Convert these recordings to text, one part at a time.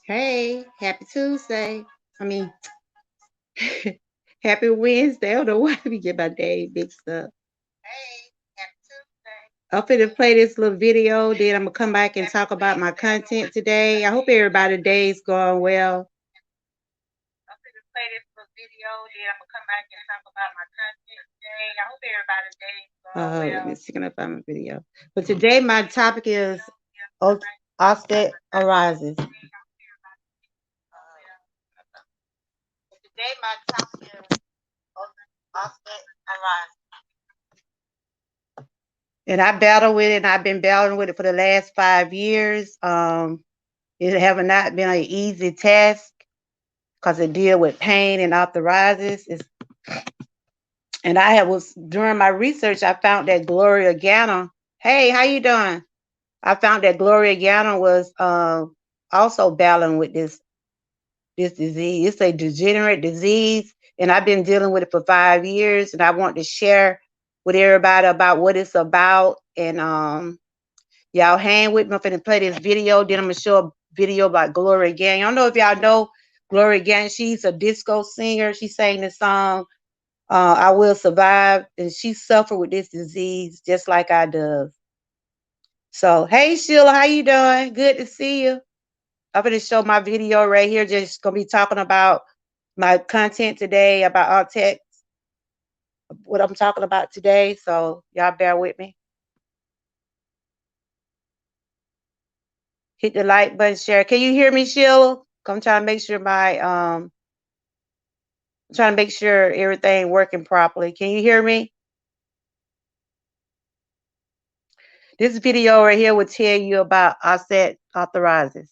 Hey, happy Tuesday. I mean, happy Wednesday. I don't know why we get my day mixed up. Hey, happy Tuesday. I'm finna play this little video, then I'm gonna come back and talk about my content today. I hope everybody's day's going well. I'm finna play this little video, then I'm gonna come back and talk about my content today. I hope everybody's day's going well. Let me see, can I find my video? But today my topic is offset arises. Today my topic is offset arises. And I battle with it, and I've been battling with it for the last 5 years. It have not been an easy task because it deal with pain and arthritis. And was during my research, I found that Gloria Gaynor. Hey, how you doing? I found that Gloria Gaynor was also battling with this disease. It's a degenerate disease, and I've been dealing with it for 5 years. And I want to share with everybody about what it's about. And y'all hang with me. I'm finna play this video. Then I'm gonna show a video about Gloria Gaynor. I don't know if y'all know Gloria Gaynor. She's a disco singer. She sang the song "I Will Survive," and she suffered with this disease just like I do. So, hey Sheila, how you doing? Good to see you. I'm gonna show my video right here. Just gonna be talking about my content today about our text, what I'm talking about today. So y'all bear with me. Hit the like button, share. Can you hear me, Sheila? I'm trying to make sure everything working properly. Can you hear me? This video right here will tell you about offset authorizes.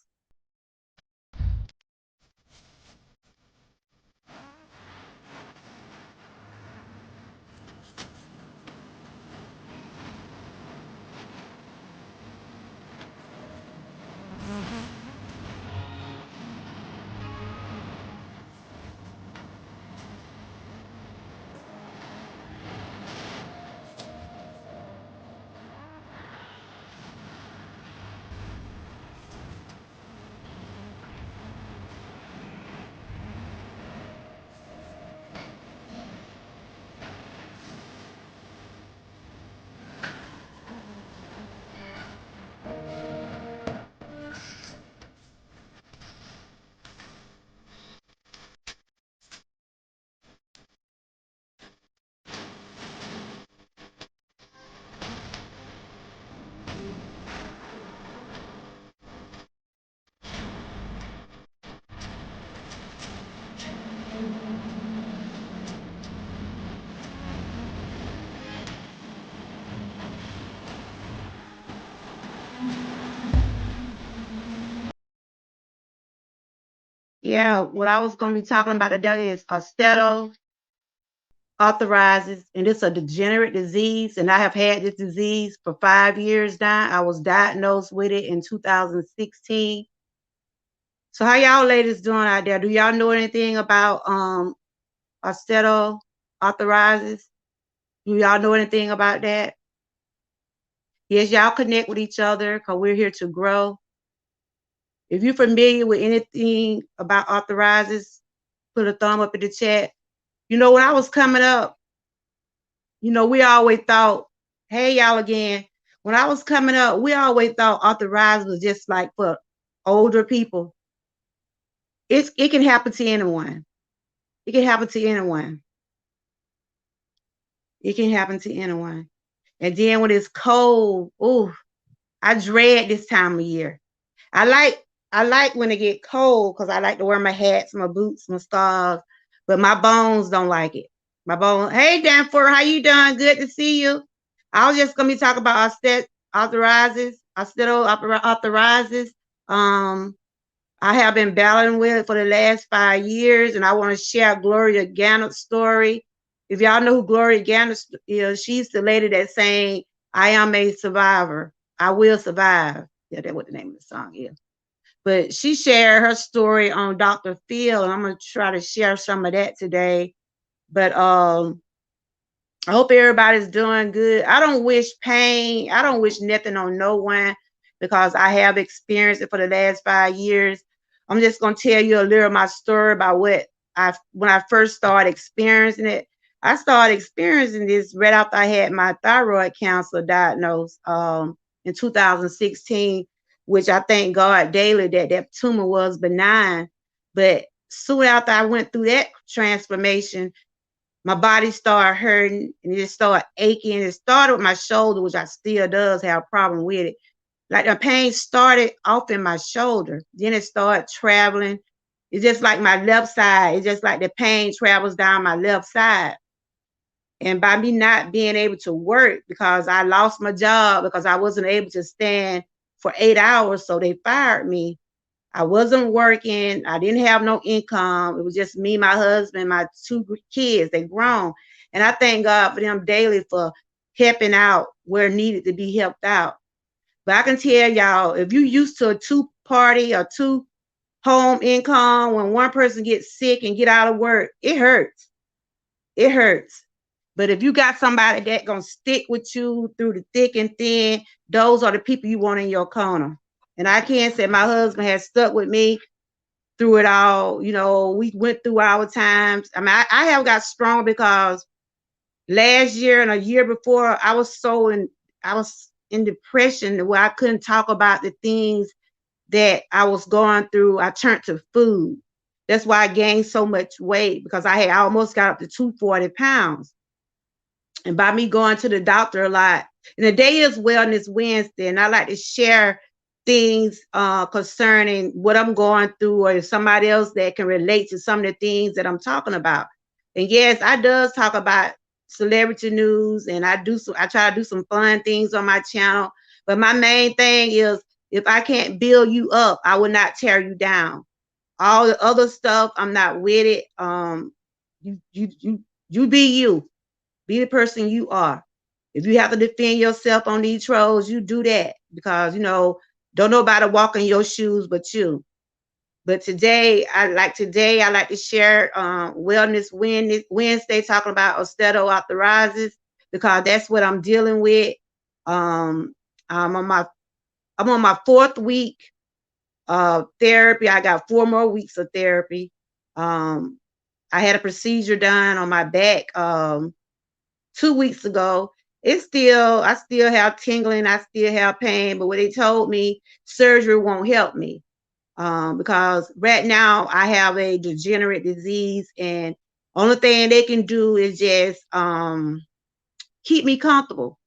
Yeah, what I was going to be talking about today is osteo authorizes, and it's a degenerate disease. And I have had this disease for 5 years now. I was diagnosed with it in 2016. So how y'all ladies doing out there? Do y'all know anything about osteo authorizes? Do y'all know anything about that? Yes, y'all connect with each other because we're here to grow. If you're familiar with anything about authorizes, put a thumb up in the chat. You know, when I was coming up, we always thought, hey, y'all again. When I was coming up, we always thought authorized was just like for older people. It can happen to anyone. It can happen to anyone. It can happen to anyone. And then when it's cold, ooh, I dread this time of year. I like when it get cold because I like to wear my hats, my boots, my scarves, but my bones don't like it. My bones. Hey, Danforth, how you doing? Good to see you. I was just gonna be talking about authorizes. I have been battling with it for the last 5 years, and I want to share Gloria Gaynor's story. If y'all know who Gloria Gaynor is, she's the lady that's saying, "I am a survivor. I will survive." Yeah, that's what the name of the song is. But she shared her story on Dr. Phil, and I'm gonna try to share some of that today. But I hope everybody's doing good. I don't wish pain. I don't wish nothing on no one because I have experienced it for the last 5 years. I'm just gonna tell you a little of my story about what when I first started experiencing it. I started experiencing this right after I had my thyroid cancer diagnosed in 2016, which I thank God daily that that tumor was benign. But soon after I went through that transformation, my body started hurting and it started aching. It started with my shoulder, which I still does have a problem with it. Like the pain started off in my shoulder, then it started traveling. It's just like my left side. It's just like the pain travels down my left side. And by me not being able to work because I lost my job because I wasn't able to stand for 8 hours, so they fired me. I wasn't working. I didn't have no income. It was just me, my husband, my two kids. They grown. And I thank God for them daily for helping out where needed to be helped out. But I can tell y'all, if you used to a two-party or two-home income, when one person gets sick and get out of work, it hurts. It hurts. But if you got somebody that gonna stick with you through the thick and thin, those are the people you want in your corner. And I can't say my husband has stuck with me through it all. You know, we went through our times. I mean, I have got strong because last year and a year before, I was in depression where I couldn't talk about the things that I was going through. I turned to food. That's why I gained so much weight because I almost got up to 240 pounds. And by me going to the doctor a lot, and the day is Wellness Wednesday, and I like to share things concerning what I'm going through, or somebody else that can relate to some of the things that I'm talking about. And yes, I does talk about celebrity news, and I try to do some fun things on my channel. But my main thing is, if I can't build you up, I will not tear you down. All the other stuff, I'm not with it. You be you. Be the person you are. If you have to defend yourself on these trolls, you do that because, don't nobody walk in your shoes but you. But today, I like to share Wellness Wednesday, talking about osteoarthritis because that's what I'm dealing with. I'm on my fourth week of therapy. I got 4 more weeks of therapy. I had a procedure done on my back 2 weeks ago. I still have tingling, I still have pain, but what they told me, surgery won't help me. Because right now I have a degenerate disease, and only thing they can do is just keep me comfortable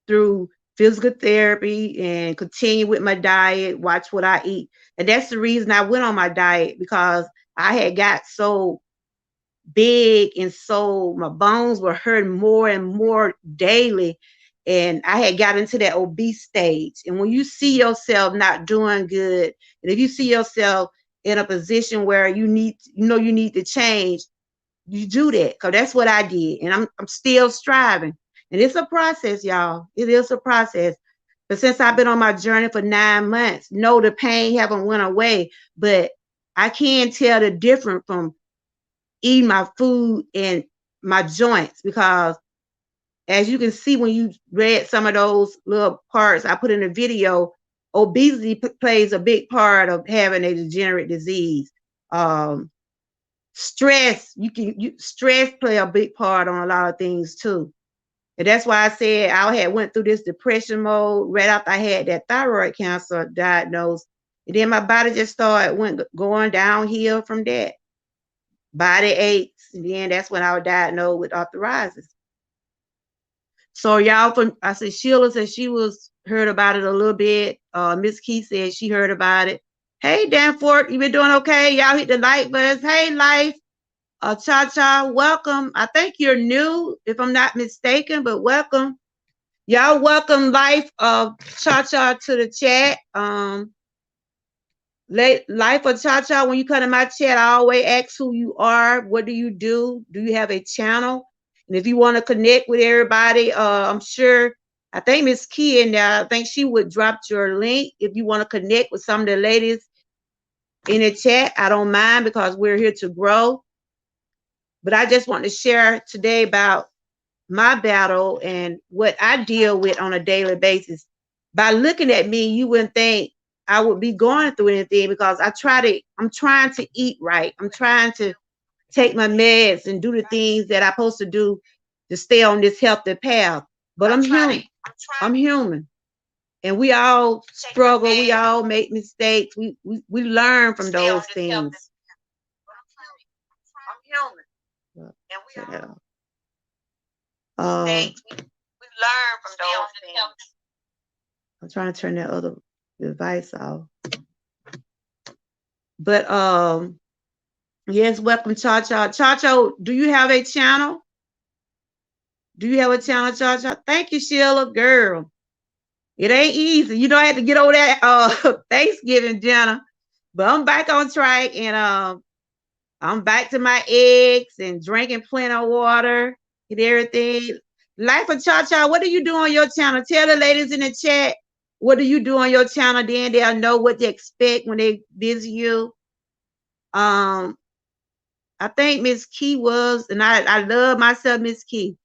through physical therapy and continue with my diet, watch what I eat. And that's the reason I went on my diet, because I had got so big and so my bones were hurting more and more daily, and I had got into that obese stage. And when you see yourself not doing good, and if you see yourself in a position where you need to change, you do that, because that's what I did. And I'm still striving, and it's a process, y'all. It is a process. But since I've been on my journey for 9 months, no, the pain haven't went away, but I can tell the difference from eating my food and my joints, because as you can see when you read some of those little parts I put in the video, obesity plays a big part of having a degenerate disease. Stress, stress play a big part on a lot of things too. And that's why I said I had went through this depression mode right after I had that thyroid cancer diagnosed. And then my body just started going downhill from that. Body aches, and then that's when I was diagnosed with arthritis. So y'all, I said Sheila said she heard about it a little bit. Miss Key said she heard about it. Hey Danforth, you been doing okay? Y'all hit the like buttons. Hey Life, Cha-Cha, welcome. I think you're new, if I'm not mistaken, but welcome. Y'all welcome Life, Cha-Cha to the chat. Life of Cha-Cha, when you come to my chat, I always ask who you are. What do you do? Do you have a channel? And if you want to connect with everybody, I'm sure, I think Miss Key in there, I think she would drop your link if you want to connect with some of the ladies in the chat. I don't mind, because we're here to grow. But I just want to share today about my battle and what I deal with on a daily basis. By looking at me, you wouldn't think I would be going through anything, because I'm trying to eat right. I'm trying to take my meds and do the things that I'm supposed to do to stay on this healthy path. But I'm human. I'm human. And we all struggle. We all make mistakes. We learn from those things. I'm human. And we all we learn from those things. I'm trying to turn that other device off. But yes, welcome, Cha-Cha. Cha-Cha, do you have a channel? Do you have a channel, Cha-Cha? Thank you, Sheila, girl. It ain't easy. You don't have to get over that Thanksgiving dinner. But I'm back on track, and I'm back to my eggs and drinking plenty of water and everything. Life of Cha-Cha, what do you do on your channel? Tell the ladies in the chat, what do you do on your channel? Then they'll know what to expect when they visit you. I think Miss Key was, and I love myself, Miss Key.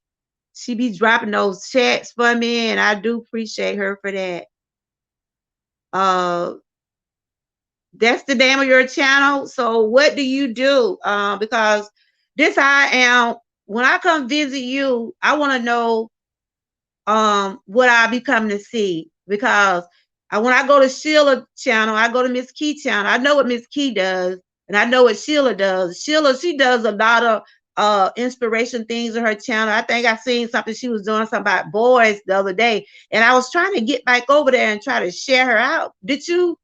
She be dropping those chats for me, and I do appreciate her for that. That's the name of your channel. So what do you do? Because this I am. When I come visit you, I want to know what I be coming to see, because when I go to Sheila channel, I go to Miss Key channel. I know what Miss Key does, and I know what Sheila does. Sheila, she does a lot of inspiration things on her channel. I think I seen something she was doing something about boys the other day, and I was trying to get back over there and try to share her out. Did you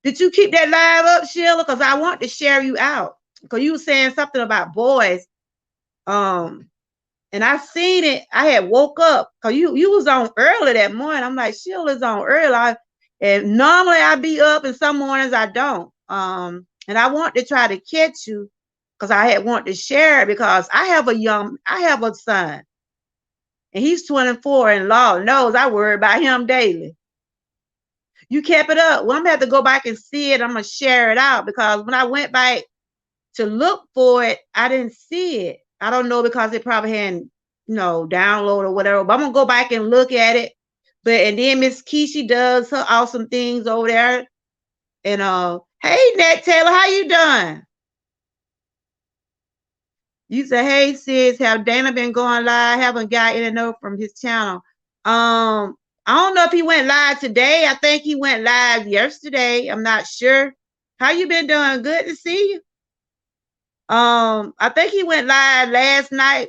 keep that live up, Sheila? Because I want to share you out, because you were saying something about boys. And I seen it. I had woke up, because you was on early that morning. I'm like, Sheila's on early. And normally I be up, and some mornings I don't. And I want to try to catch you, because I had want to share it, because I have a son, and he's 24, and Lord knows I worry about him daily. You kept it up. Well, I'm gonna have to go back and see it. I'm gonna share it out, because when I went back to look for it, I didn't see it. I don't know, because it probably hadn't, download or whatever. But I'm gonna go back and look at it. And then Miss Keisha does her awesome things over there. And hey Nat Taylor, how you doing? You say, hey sis, have Dana been going live? Haven't got any note from his channel. I don't know if he went live today. I think he went live yesterday. I'm not sure. How you been doing? Good to see you. I think he went live last night.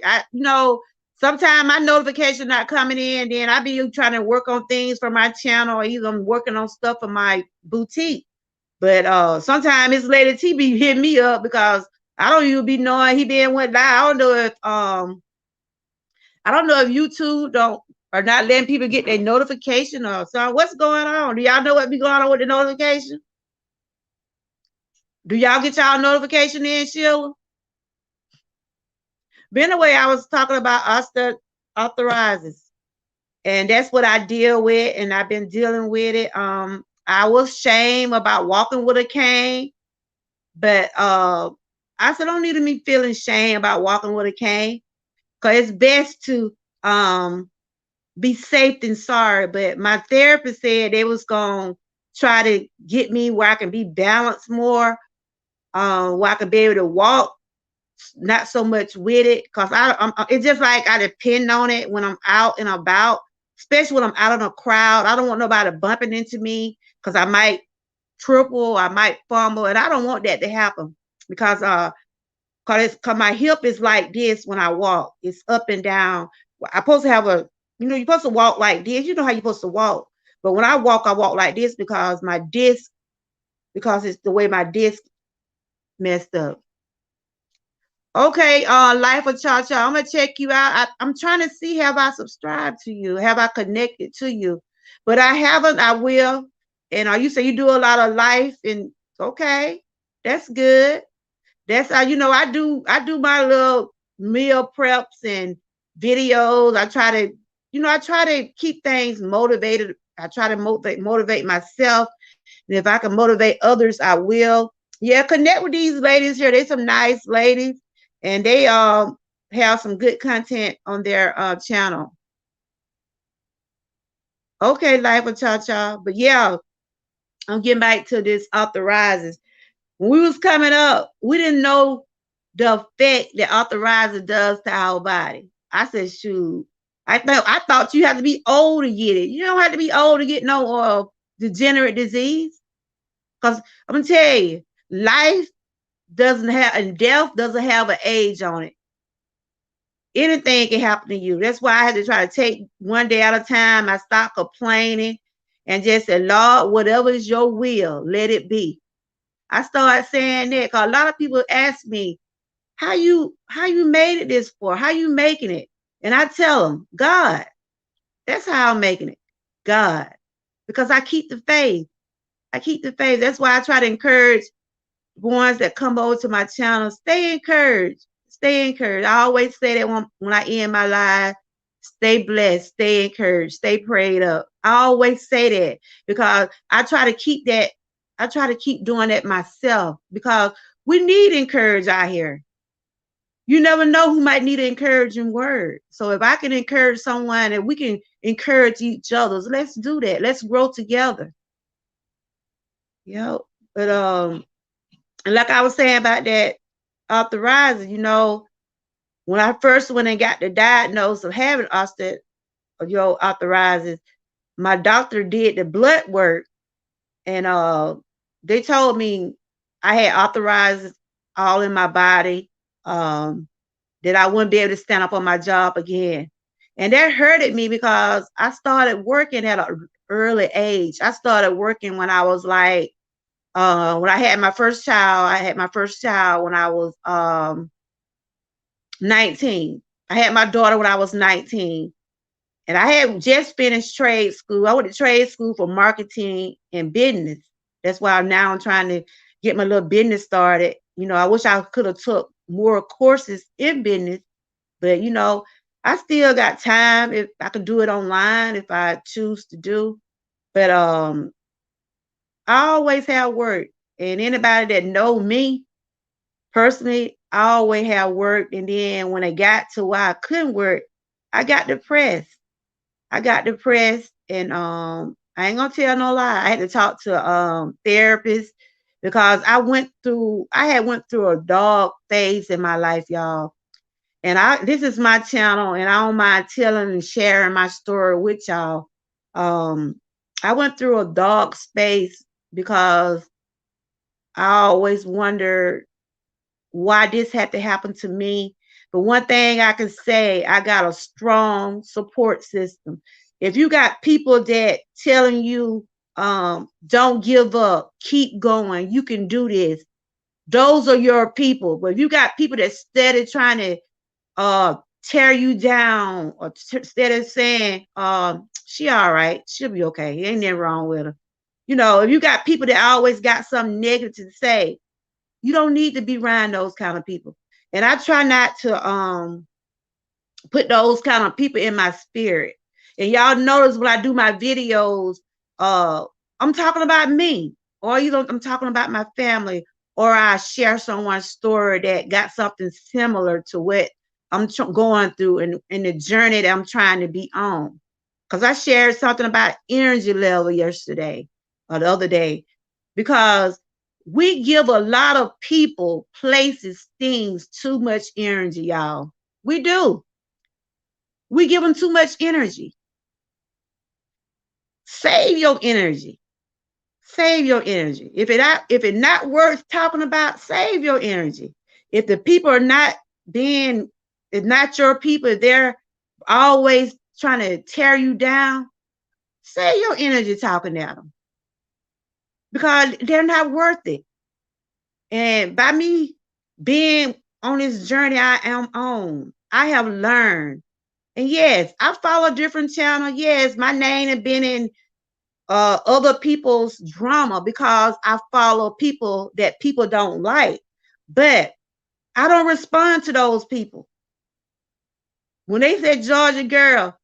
Sometimes my notification not coming in, then I be trying to work on things for my channel, or either I'm working on stuff for my boutique. But sometimes this lady T be hitting me up, because I don't even be knowing he been went live. I don't know if YouTube are not letting people get their notification or something. What's going on? Do y'all know what be going on with the notification? Do y'all get y'all notification in, Sheila? But anyway, I was talking about osteoarthritis, and that's what I deal with, and I've been dealing with it. I was ashamed about walking with a cane, but I said, don't need to be feeling shame about walking with a cane, because it's best to be safe than sorry. But my therapist said they was going to try to get me where I can be balanced more, where I can be able to walk, not so much with it, because it's just like I depend on it when I'm out and about, especially when I'm out in a crowd. I don't want nobody bumping into me, because I might triple, I might fumble, and I don't want that to happen, because my hip is like this when I walk. It's up and down. I'm supposed to have you're supposed to walk like this. You know how you're supposed to walk. But when I walk like this, because it's the way my disc messed up. Okay, Life of Cha-Cha, I'm gonna check you out. I'm trying to see, have I subscribed to you? Have I connected to you? But I haven't. I will. And you say you do a lot of life, and okay, that's good. That's how I do my little meal preps and videos. I try to keep things motivated. I try to motivate myself. And if I can motivate others, I will. Yeah, connect with these ladies here. They're some nice ladies, and they have some good content on their channel. Okay, Life of Cha-Cha. But yeah, I'm getting back to this authorizes. When we was coming up, we didn't know the effect that authorizer does to our body. I said, shoot, I thought you had to be old to get it. You don't have to be old to get no degenerate disease. Because I'm gonna tell you, life doesn't have and death doesn't have an age on it. Anything can happen to you. That's why I had to try to take one day at a time. I stopped complaining and just said, Lord, whatever is your will, let it be. I started saying that because a lot of people ask me, how you made it this far? How you making it? And I tell them, God. That's how I'm making it. God. Because I keep the faith. I keep the faith. That's why I try to encourage ones that come over to my channel. Stay encouraged. Stay encouraged. I always say that when I end my live, stay blessed, stay encouraged, stay prayed up. I always say that because I try to keep that. I try to keep doing that myself because we need encourage out here. You never know who might need an encouraging word. So if I can encourage someone and we can encourage each other, let's do that. Let's grow together. Yep. But and like I was saying about that arthritis, when I first went and got the diagnosis of having arthritis, my doctor did the blood work and they told me I had arthritis all in my body. That I wouldn't be able to stand up on my job again. And that hurted me because I started working at an early age. I started working when I was like, when I had my first child, when I was 19. I had my daughter when I was 19. And I had just finished trade school. I went to trade school for marketing and business. That's why I'm trying to get my little business started. I wish I could have took more courses in business. But I still got time if I could do it online if I choose to do. But I always have work. And anybody that know me personally, I always have work. And then when I got to where I couldn't work, I got depressed. And I ain't gonna tell no lie. I had to talk to therapists because I had went through a dark phase in my life, y'all. And this is my channel, and I don't mind telling and sharing my story with y'all. I went through a dark space because I always wondered why this had to happen to me. But one thing I can say, I got a strong support system. If you got people that telling you, don't give up, keep going, you can do this, those are your people. But if you got people that steady trying to tear you down, or instead of saying, she all right, she'll be okay, ain't nothing wrong with her. If you got people that always got something negative to say, you don't need to be around those kind of people. And I try not to put those kind of people in my spirit. And y'all notice when I do my videos, I'm talking about me, or I'm talking about my family, or I share someone's story that got something similar to what I'm going through and the journey that I'm trying to be on. Because I shared something about energy level yesterday or the other day, because we give a lot of people, places, things too much energy, y'all. We do. We give them too much energy. Save your energy. Save your energy. If it not worth talking about, save your energy. If the people are not it's not your people, they're always trying to tear you down, save your energy talking at them because they're not worth it. And by me being on this journey I am on, I have learned. And yes, I follow different channels. Yes, my name has been in other people's drama because I follow people that people don't like. But I don't respond to those people. When they say Georgia girl,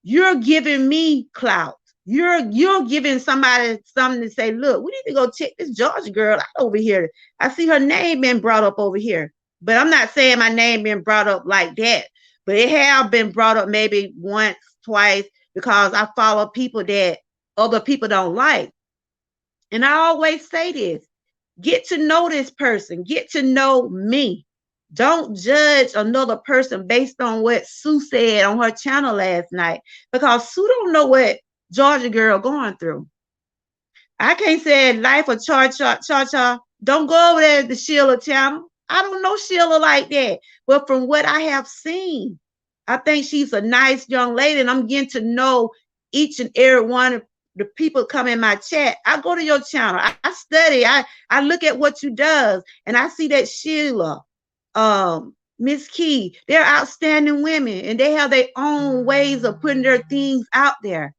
you're giving me clout. You're giving somebody something to say, look, we need to go check this Georgia girl out over here. I see her name being brought up over here. But I'm not saying my name being brought up like that. But it have been brought up maybe once, twice, because I follow people that other people don't like. And I always say this, get to know this person, get to know me. Don't judge another person based on what Sue said on her channel last night, because Sue don't know what Georgia girl going through. I can't say life or cha. Don't go over there to Sheila channel. I don't know Sheila like that. But from what I have seen, I think she's a nice young lady, and I'm getting to know each and every one of the people come in my chat. I go to your channel. I study. I look at what you does, and I see that Sheila, Miss Key, they're outstanding women, and they have their own ways of putting their things out there.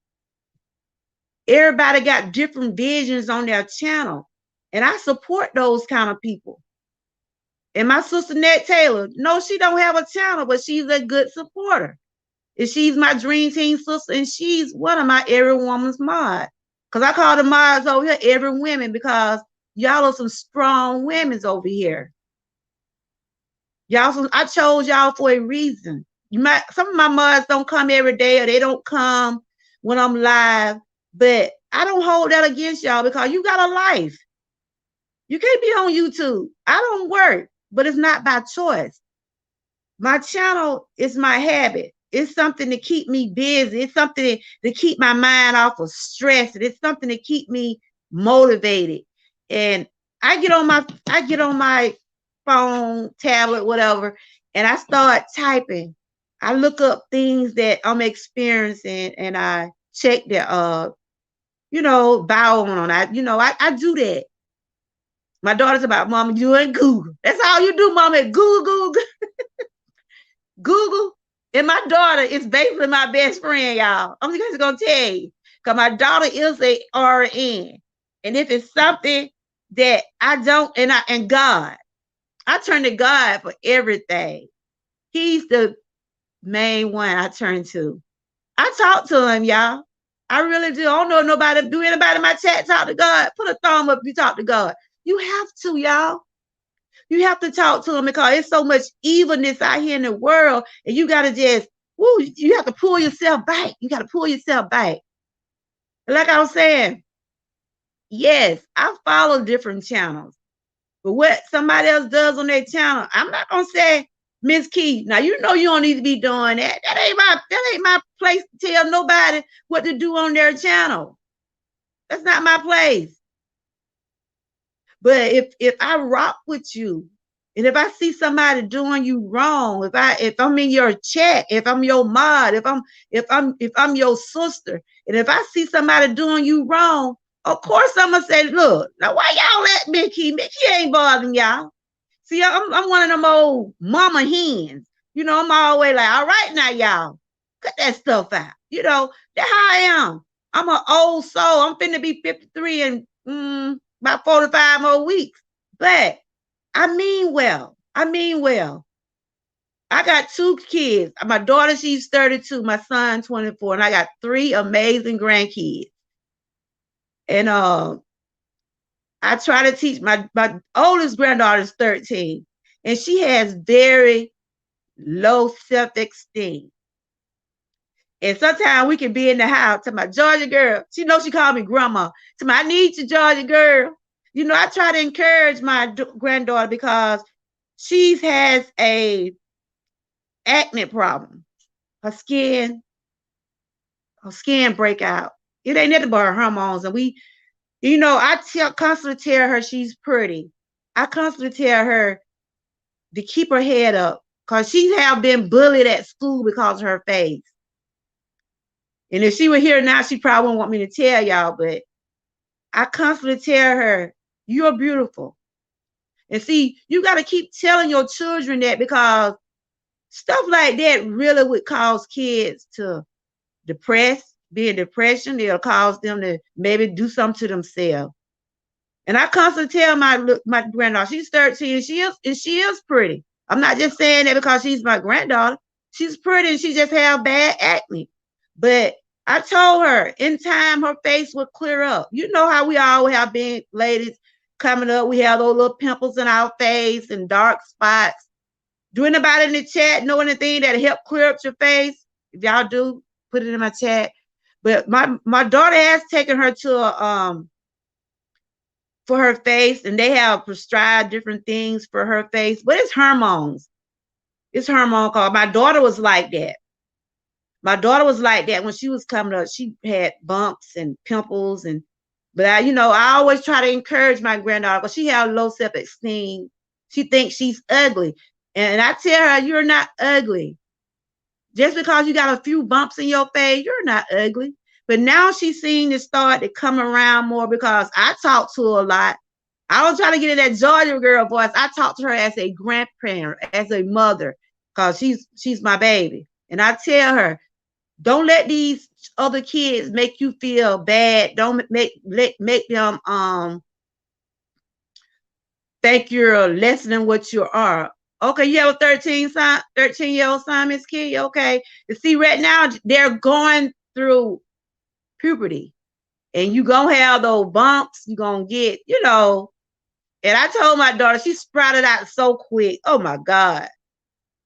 Everybody got different visions on their channel, and I support those kind of people. And my sister Nat Taylor, no, she don't have a channel, but she's a good supporter. And she's my dream team sister, and she's one of my Everywoman's mods. Because I call the mods over here Everywomen, because y'all are some strong women over here. I chose y'all for a reason. Some of my mods don't come every day, or they don't come when I'm live, but I don't hold that against y'all, because you got a life. You can't be on YouTube. I don't work, but it's not by choice. My channel is my habit. It's something to keep me busy. It's something to keep my mind off of stress. It's something to keep me motivated. And I get on my phone, tablet, whatever, and I start typing. I look up things that I'm experiencing, and I check the bio on. I do that. My daughter's about, Mama, you and Google. That's all you do, Mama, Google. Google. And my daughter is basically my best friend, y'all. I'm just going to tell you. Because my daughter is a RN. And if it's something that I don't, and God, I turn to God for everything. He's the main one I turn to. I talk to him, y'all. I really do. I don't know nobody. Do anybody in my chat talk to God? Put a thumb up if you talk to God. You have to, y'all. You have to talk to him, because it's so much evilness out here in the world, and you got to just, you have to pull yourself back. You got to pull yourself back. Like I was saying, yes, I follow different channels, but what somebody else does on their channel, I'm not going to say, Miss Key, now you know you don't need to be doing that. That ain't my place to tell nobody what to do on their channel. That's not my place. But if I rock with you, and if I see somebody doing you wrong, if I'm in your chat, if I'm your mod, if I'm your sister, and if I see somebody doing you wrong, of course I'm gonna say, look, now why y'all let Mickey? Mickey ain't bothering y'all. See, I'm one of them old mama hens. I'm always like, all right now, y'all, cut that stuff out. That's how I am. I'm an old soul. I'm finna be 53 in about 45 more weeks. But I mean well. I got 2 kids. My daughter, she's 32. My son, 24. And I got 3 amazing grandkids. And I try to teach my oldest granddaughter is 13. And she has very low self-esteem. And sometimes we can be in the house to my Georgia girl. She knows she called me grandma. To my, I need you, Georgia girl. I try to encourage my granddaughter, because she has a acne problem. Her skin break out. It ain't nothing but her hormones. And I constantly tell her she's pretty. I constantly tell her to keep her head up, because she have been bullied at school because of her face. And if she were here now, she probably wouldn't want me to tell y'all, but I constantly tell her, you're beautiful. And see, you got to keep telling your children that, because stuff like that really would cause kids to be in depression. It'll cause them to maybe do something to themselves. And I constantly tell my granddaughter, she's 13, and she is pretty. I'm not just saying that because she's my granddaughter. She's pretty, and she just have bad acne. But I told her in time her face would clear up. You know how we always have been, ladies, coming up. We have those little pimples in our face and dark spots. Do anybody in the chat know anything that help clear up your face? If y'all do, put it in my chat. But my daughter has taken her to for her face, and they have prescribed different things for her face, but it's hormones. It's hormone called. My daughter was like that. My daughter was like that when she was coming up. She had bumps and pimples, and but I always try to encourage my granddaughter because she has low self-esteem. She thinks she's ugly, and I tell her, you're not ugly. Just because you got a few bumps in your face, you're not ugly. But now she's seeing it start to come around more because I talk to her a lot. I don't try to get in that Georgia girl voice. I talk to her as a grandparent, as a mother, because she's my baby. And I tell her, don't let these other kids make you feel bad. Don't make them think you're less than what you are. Okay, you have a 13-year-old son, Miss Key. Okay. You see, right now they're going through puberty. And you gonna have those bumps, you gonna get, and I told my daughter, she sprouted out so quick. Oh my God.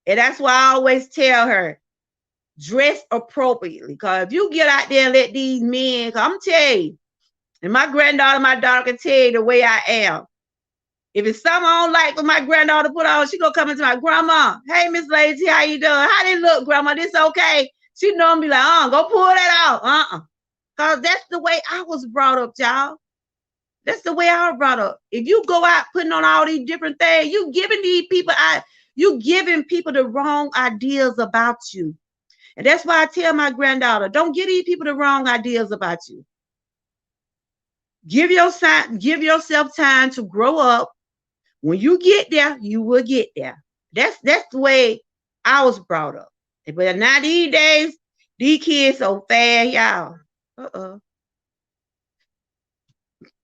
And that's why I always tell her, dress appropriately. Because if you get out there and let these men, I'm telling you, and my daughter can tell you the way I am. If it's something I don't like for my granddaughter to put on, she gonna come into my grandma. Hey, Miss Lazy, how you doing? How they look, grandma? This okay? She know me like, go pull that out. Because that's the way I was brought up, y'all. That's the way I was brought up. If you go out putting on all these different things, you giving people the wrong ideas about you. And that's why I tell my granddaughter, don't give these people the wrong ideas about you. Give yourself time to grow up. When you get there, you will get there. That's the way I was brought up. But now these days, these kids so fast, y'all.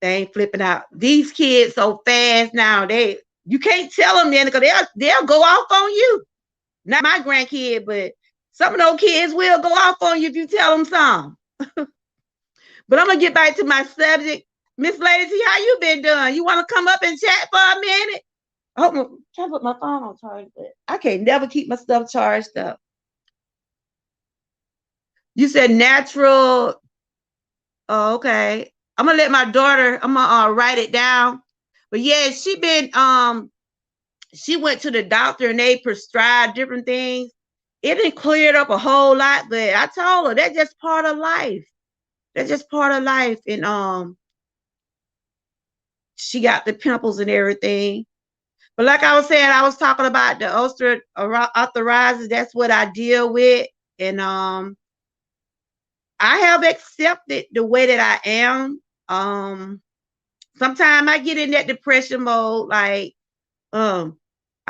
They ain't flipping out. These kids so fast now. You can't tell them then because they'll go off on you. Not my grandkid, but some of those kids will go off on you if you tell them something. But I'm gonna get back to my subject. Miss Lazy, how you been doing? You want to come up and chat for a minute? I'm trying to put my phone on charge, but I can't never keep my stuff charged up. You said natural. Oh, okay. I'm gonna let my daughter. I'm gonna write it down. But yeah, she went to the doctor and they prescribed different things. It didn't clear it up a whole lot, but I told her that's just part of life. That's just part of life. And she got the pimples and everything. But like I was saying, I was talking about the osteoarthritis. That's what I deal with. And I have accepted the way that I am. Sometimes I get in that depression mode, like, I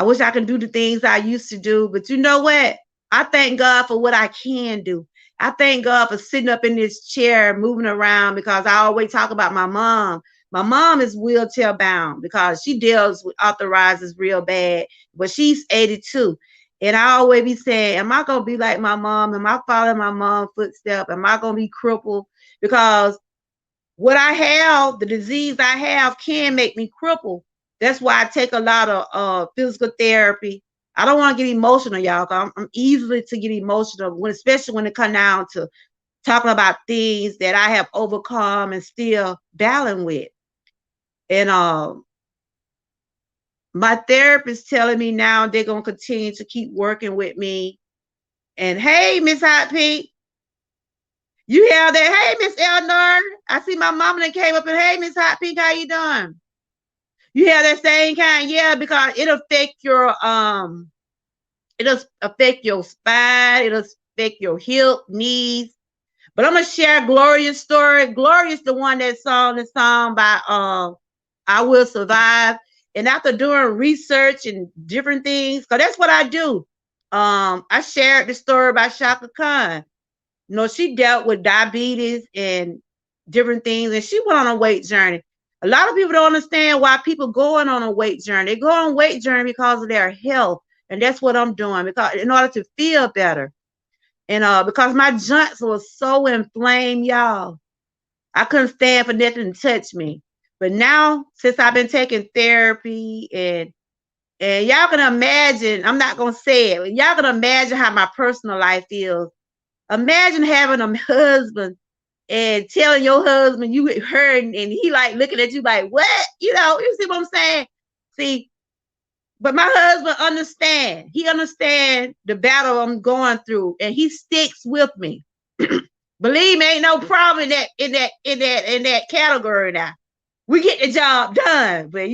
wish I could do the things I used to do. But you know what? I thank God for what I can do. I thank God for sitting up in this chair, moving around, because I always talk about my mom. My mom is wheelchair bound because she deals with arthritis real bad, but she's 82. And I always be saying, am I going to be like my mom? Am I following my mom's footsteps? Am I going to be crippled? Because what I have, the disease I have, can make me crippled. That's why I take a lot of physical therapy. I don't want to get emotional, y'all. I'm easily to get emotional, especially when it comes down to talking about things that I have overcome and still battling with. And my therapist telling me now they're going to continue to keep working with me. And hey, Miss Hot Pink, you hear that? Hey, Miss Eleanor, I see my mama that came up and hey, Miss Hot Pink, how you doing? You have that same kind, yeah, because it'll affect your spine, it'll affect your hip, knees. But I'm gonna share Gloria's story. Gloria's the one that sung the song by I Will Survive. And after doing research and different things, because that's what I do. I shared the story about Shaka Khan. She dealt with diabetes and different things, and she went on a weight journey. A lot of people don't understand why people going on a weight journey. They go on a weight journey because of their health, and that's what I'm doing, because in order to feel better. And because my joints was so inflamed, y'all, I couldn't stand for nothing to touch me. But now, since I've been taking therapy and y'all can imagine, I'm not gonna say it, but y'all can imagine how my personal life feels. Imagine having a husband and telling your husband you hurting, and he like looking at you like, what? You see what I'm saying? See, but my husband understand. He understand the battle I'm going through, and he sticks with me. Believe me, ain't no problem in that category now. We get the job done, but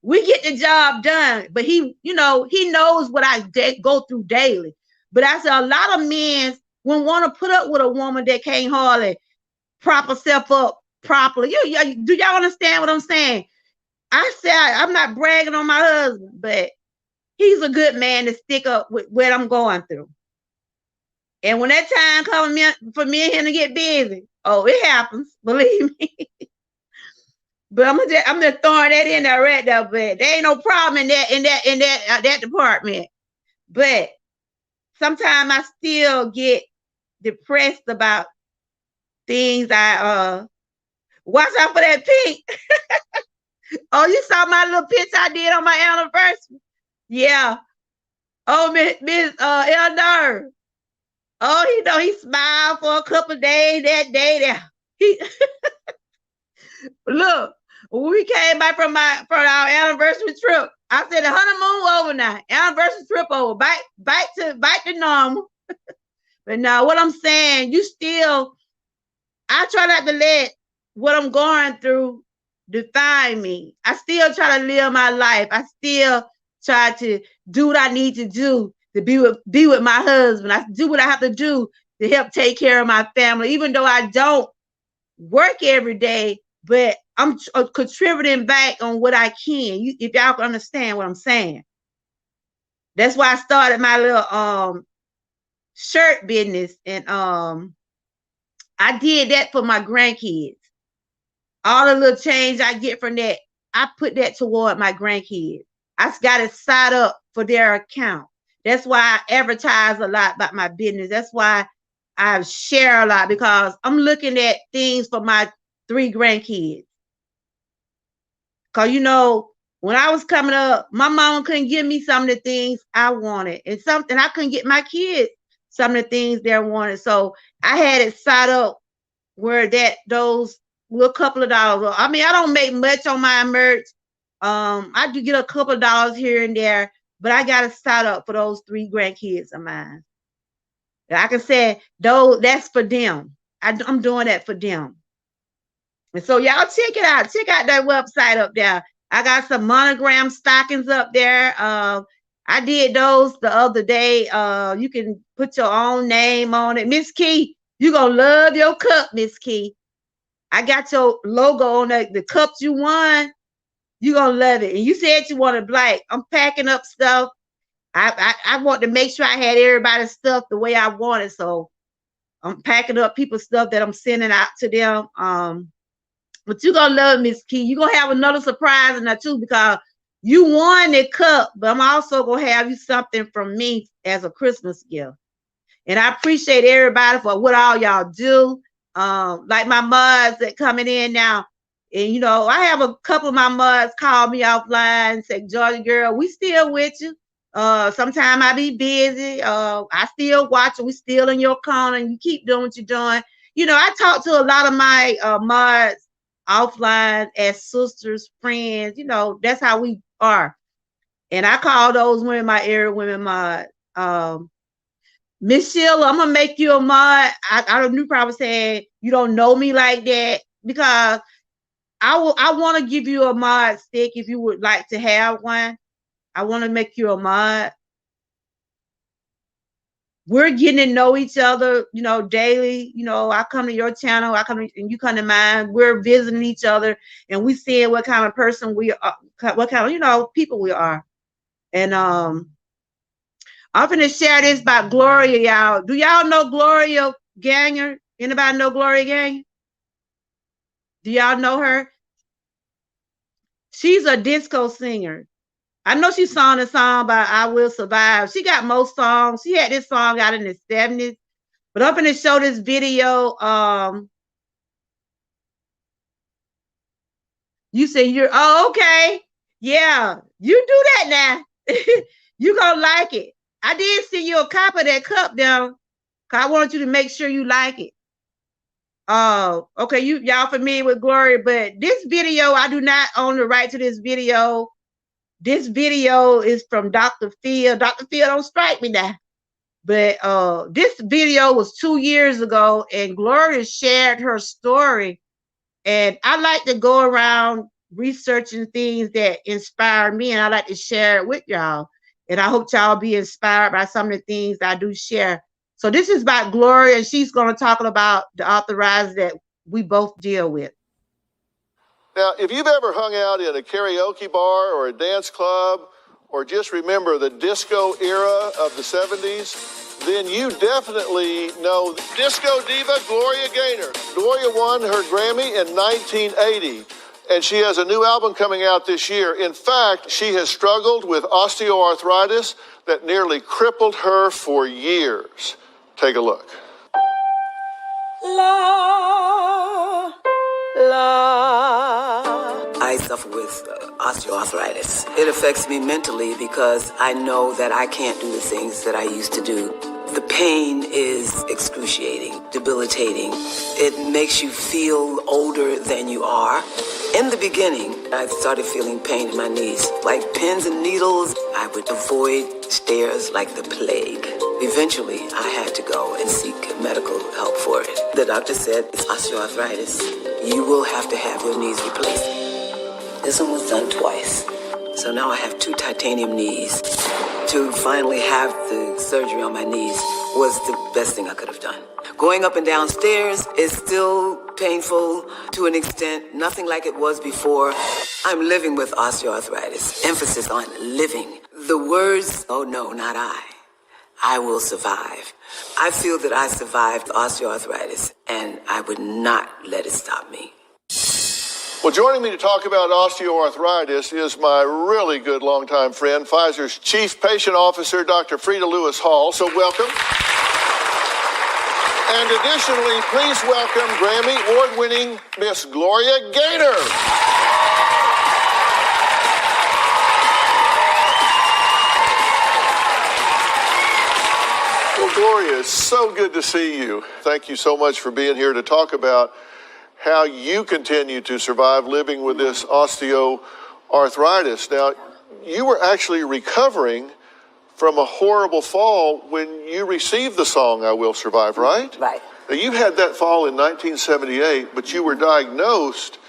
we get the job done. But he knows what I go through daily. But I said a lot of men wouldn't want to put up with a woman that can't hardly prop herself up properly. Do y'all understand what I'm saying? I said I'm not bragging on my husband, but he's a good man to stick up with what I'm going through. And when that time comes for me and him to get busy, oh, it happens, believe me. But I'm just throwing that in there right there. But there ain't no problem in that department. But sometimes I still get depressed about things. I watch out for that pink. Oh, you saw my little picture I did on my anniversary? Yeah. Oh, Miss Elder. Oh, he smiled for a couple of days that day there. He look, when we came back from our anniversary trip, I said the honeymoon over now. Anniversary trip over. Back to normal. But now what I'm saying, I try not to let what I'm going through define me. I still try to live my life. I still try to do what I need to do to be with my husband. I do what I have to do to help take care of my family, even though I don't work every day, but I'm contributing back on what I can. If y'all can understand what I'm saying. That's why I started my little shirt business, and I did that for my grandkids. All the little change I get from that, I put that toward my grandkids. I got it set up for their account. That's why I advertise a lot about my business. That's why I share a lot, because I'm looking at things for my 3 grandkids. Because, when I was coming up, my mom couldn't give me some of the things I wanted. And something I couldn't get my kids some of the things they wanted. So I had it set up where those little couple of dollars. I mean, I don't make much on my merch. I do get a couple of dollars here and there, but I got it set up for those 3 grandkids of mine. Like I said, that's for them. I'm doing that for them. And so y'all check it out. Check out that website up there. I got some monogram stockings up there. I did those the other day. You can put your own name on it. Miss Key, you gonna love your cup, Miss Key. I got your logo on the cups you won. You gonna love it. And you said you wanted black. I'm packing up stuff. I want to make sure I had everybody's stuff the way I wanted. So I'm packing up people's stuff that I'm sending out to them. But you're gonna love Miss Key. You're gonna have another surprise in that too, because you won the cup, but I'm also gonna have you something from me as a Christmas gift. And I appreciate everybody for what all y'all do. Like my mods that coming in now. And I have a couple of my mods call me offline and say, Georgia girl, we still with you. Sometimes I be busy. I still watch it. We still in your corner, and you keep doing what you're doing. I talk to a lot of my mods offline as sisters, friends. That's how we are. And I call those women my Everywoman mod. Miss Sheila, I'm gonna make you a mod. I knew probably saying you don't know me like that, because I want to give you a mod stick if you would like to have one. I want to make you a mod. We're getting to know each other, daily. I come to your channel, and you come to mine. We're visiting each other, and we seeing what kind of person we are, what kind of people we are. And I'm gonna share this about Gloria, y'all. Do y'all know Gloria Ganger? Anybody know Gloria Ganger? Do y'all know her? She's a disco singer. I know she sang a song by I Will Survive. She got most songs. She had this song out in the 70s. But I'm going to show this video. You say okay. Yeah, you do that now. You going to like it. I did send you a copy of that cup down, because I wanted you to make sure you like it. Okay, y'all familiar with Gloria, but this video, I do not own the right to this video. This video is from Dr. Phil. Dr. Phil, don't strike me now. But this video was 2 years ago, and Gloria shared her story. And I like to go around researching things that inspire me, and I like to share it with y'all. And I hope y'all be inspired by some of the things I do share. So this is about Gloria, and she's going to talk about the arthritis that we both deal with. Now, if you've ever hung out in a karaoke bar or a dance club, or just remember the disco era of the 70s, then you definitely know disco diva Gloria Gaynor. Gloria won her Grammy in 1980, and she has a new album coming out this year. In fact, she has struggled with osteoarthritis that nearly crippled her for years. Take a look. La, la. I suffer with osteoarthritis. It affects me mentally because I know that I can't do the things that I used to do. The pain is excruciating, debilitating. It makes you feel older than you are. In the beginning, I started feeling pain in my knees, like pins and needles. I would avoid stairs like the plague. Eventually, I had to go and seek medical help for it. The doctor said, it's osteoarthritis. You will have to have your knees replaced. This one was done twice. So now I have 2 titanium knees. To finally have the surgery on my knees was the best thing I could have done. Going up and down stairs is still painful to an extent, nothing like it was before. I'm living with osteoarthritis. Emphasis on living. The words, oh no, not I. I will survive. I feel that I survived osteoarthritis, and I would not let it stop me. Well, joining me to talk about osteoarthritis is my really good longtime friend, Pfizer's Chief Patient Officer, Dr. Frida Lewis Hall. So welcome. And additionally, please welcome Grammy Award-winning Miss Gloria Gaynor. Well, Gloria, it's so good to see you. Thank you so much for being here to talk about how you continue to survive living with this osteoarthritis. Now, you were actually recovering from a horrible fall when you received the song, I Will Survive, right? Right. Now, you had that fall in 1978, but you were diagnosed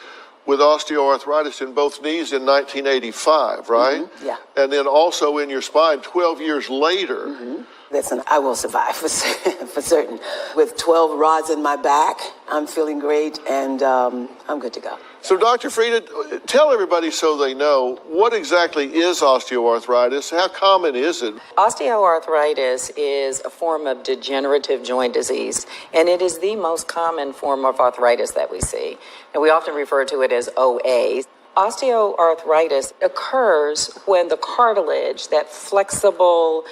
with osteoarthritis in both knees in 1985, right? Mm-hmm. Yeah. And then also in your spine 12 years later. Mm-hmm. Listen, I will survive for certain. With 12 rods in my back, I'm feeling great, and I'm good to go. So, Dr. Frida, tell everybody so they know, what exactly is osteoarthritis? How common is it? Osteoarthritis is a form of degenerative joint disease, and it is the most common form of arthritis that we see. And we often refer to it as OA. Osteoarthritis occurs when the cartilage, that flexible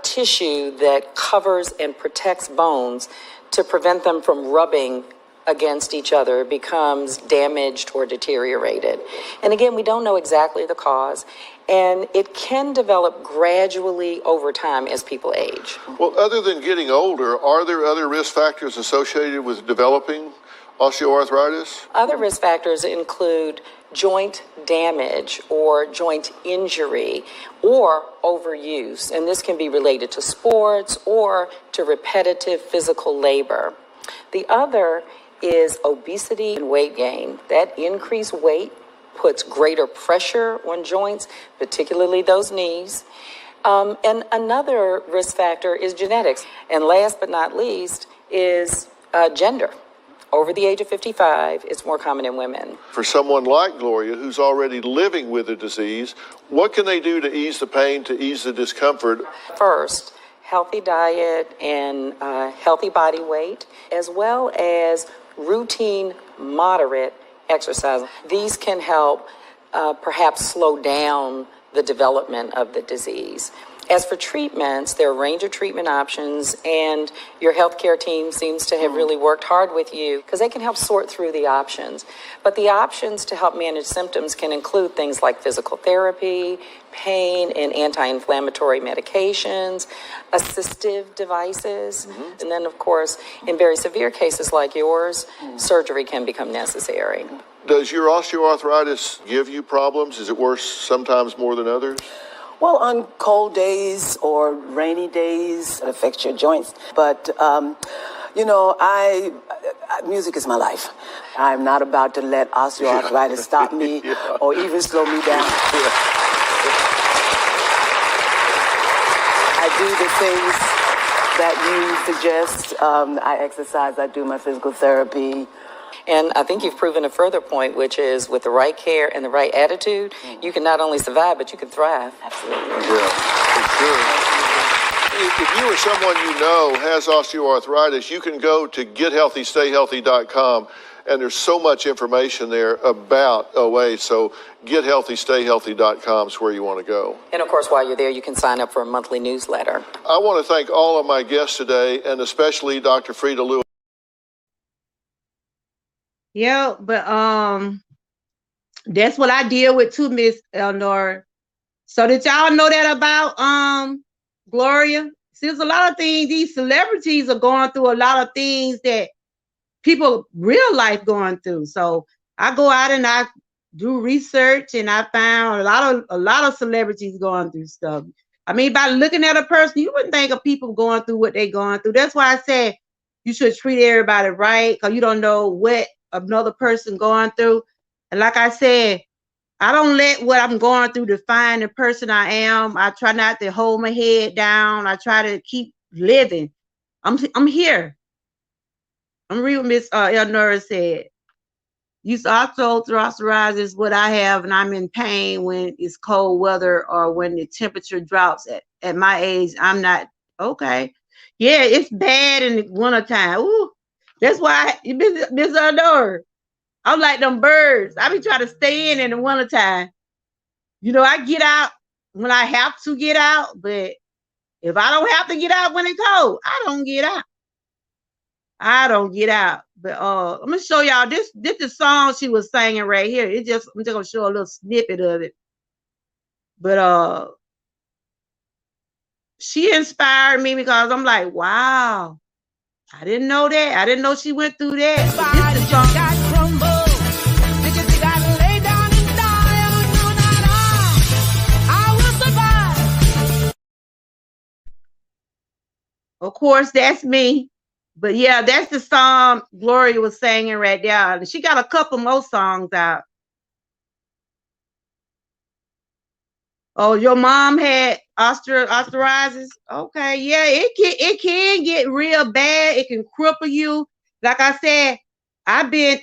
tissue that covers and protects bones to prevent them from rubbing against each other, becomes damaged or deteriorated. And again, we don't know exactly the cause, and it can develop gradually over time as people age. Well, other than getting older, are there other risk factors associated with developing osteoarthritis? Other risk factors include joint damage or joint injury or overuse, and this can be related to sports or to repetitive physical labor. The other is obesity and weight gain. That increased weight puts greater pressure on joints, particularly those knees. And another risk factor is genetics. And last but not least is gender. Over the age of 55, it's more common in women. For someone like Gloria, who's already living with the disease, what can they do to ease the pain, to ease the discomfort? First, healthy diet and healthy body weight, as well as routine, moderate exercise. These can help perhaps slow down the development of the disease. As for treatments, there are a range of treatment options, and your healthcare team seems to have really worked hard with you because they can help sort through the options. But the options to help manage symptoms can include things like physical therapy, pain and anti-inflammatory medications, assistive devices, and then, of course, in very severe cases like yours, surgery can become necessary. Does your osteoarthritis give you problems? Is it worse sometimes more than others? Well, on cold days or rainy days, it affects your joints. But, music is my life. I'm not about to let osteoarthritis stop me or even slow me down. I do the things that you suggest. I exercise, I do my physical therapy. And I think you've proven a further point, which is with the right care and the right attitude, you can not only survive, but you can thrive. Absolutely. Yeah, for sure. If you or someone you know has osteoarthritis, you can go to gethealthystayhealthy.com, and there's so much information there about OA. So gethealthystayhealthy.com is where you want to go. And of course, while you're there, you can sign up for a monthly newsletter. I want to thank all of my guests today, and especially Dr. Frida Lewis. Yeah, but that's what I deal with too, Miss Eleanor. So did y'all know that about Gloria? See, there's a lot of things these celebrities are going through, a lot of things that people real life going through. So I go out and I do research, and I found a lot of celebrities going through stuff. I mean, by looking at a person, you wouldn't think of people going through what they going through. That's why I said you should treat everybody right, because you don't know what another person going through. And like I said, I don't let what I'm going through define the person I am. I try not to hold my head down. I try to keep living. I'm here. I'm reading what Miss Eleanor said. Osteoarthritis is what I have, and I'm in pain when it's cold weather or when the temperature drops. At my age, I'm not okay. Yeah, it's bad in the wintertime. Ooh, that's why Miss Eleanor, I'm like them birds. I be trying to stay in the wintertime. I get out when I have to get out, but if I don't have to get out when it's cold, I don't get out. I don't get out. But I'm gonna show y'all this the song she was singing right here. I'm just gonna show a little snippet of it. But she inspired me because I'm like, wow, I didn't know that. I didn't know she went through that. But this the song. Of course, that's me. But yeah, that's the song Gloria was singing right there. And she got a couple more songs out. Oh, your mom had osteoarthritis? Okay, yeah, it can get real bad. It can cripple you. Like I said, I've been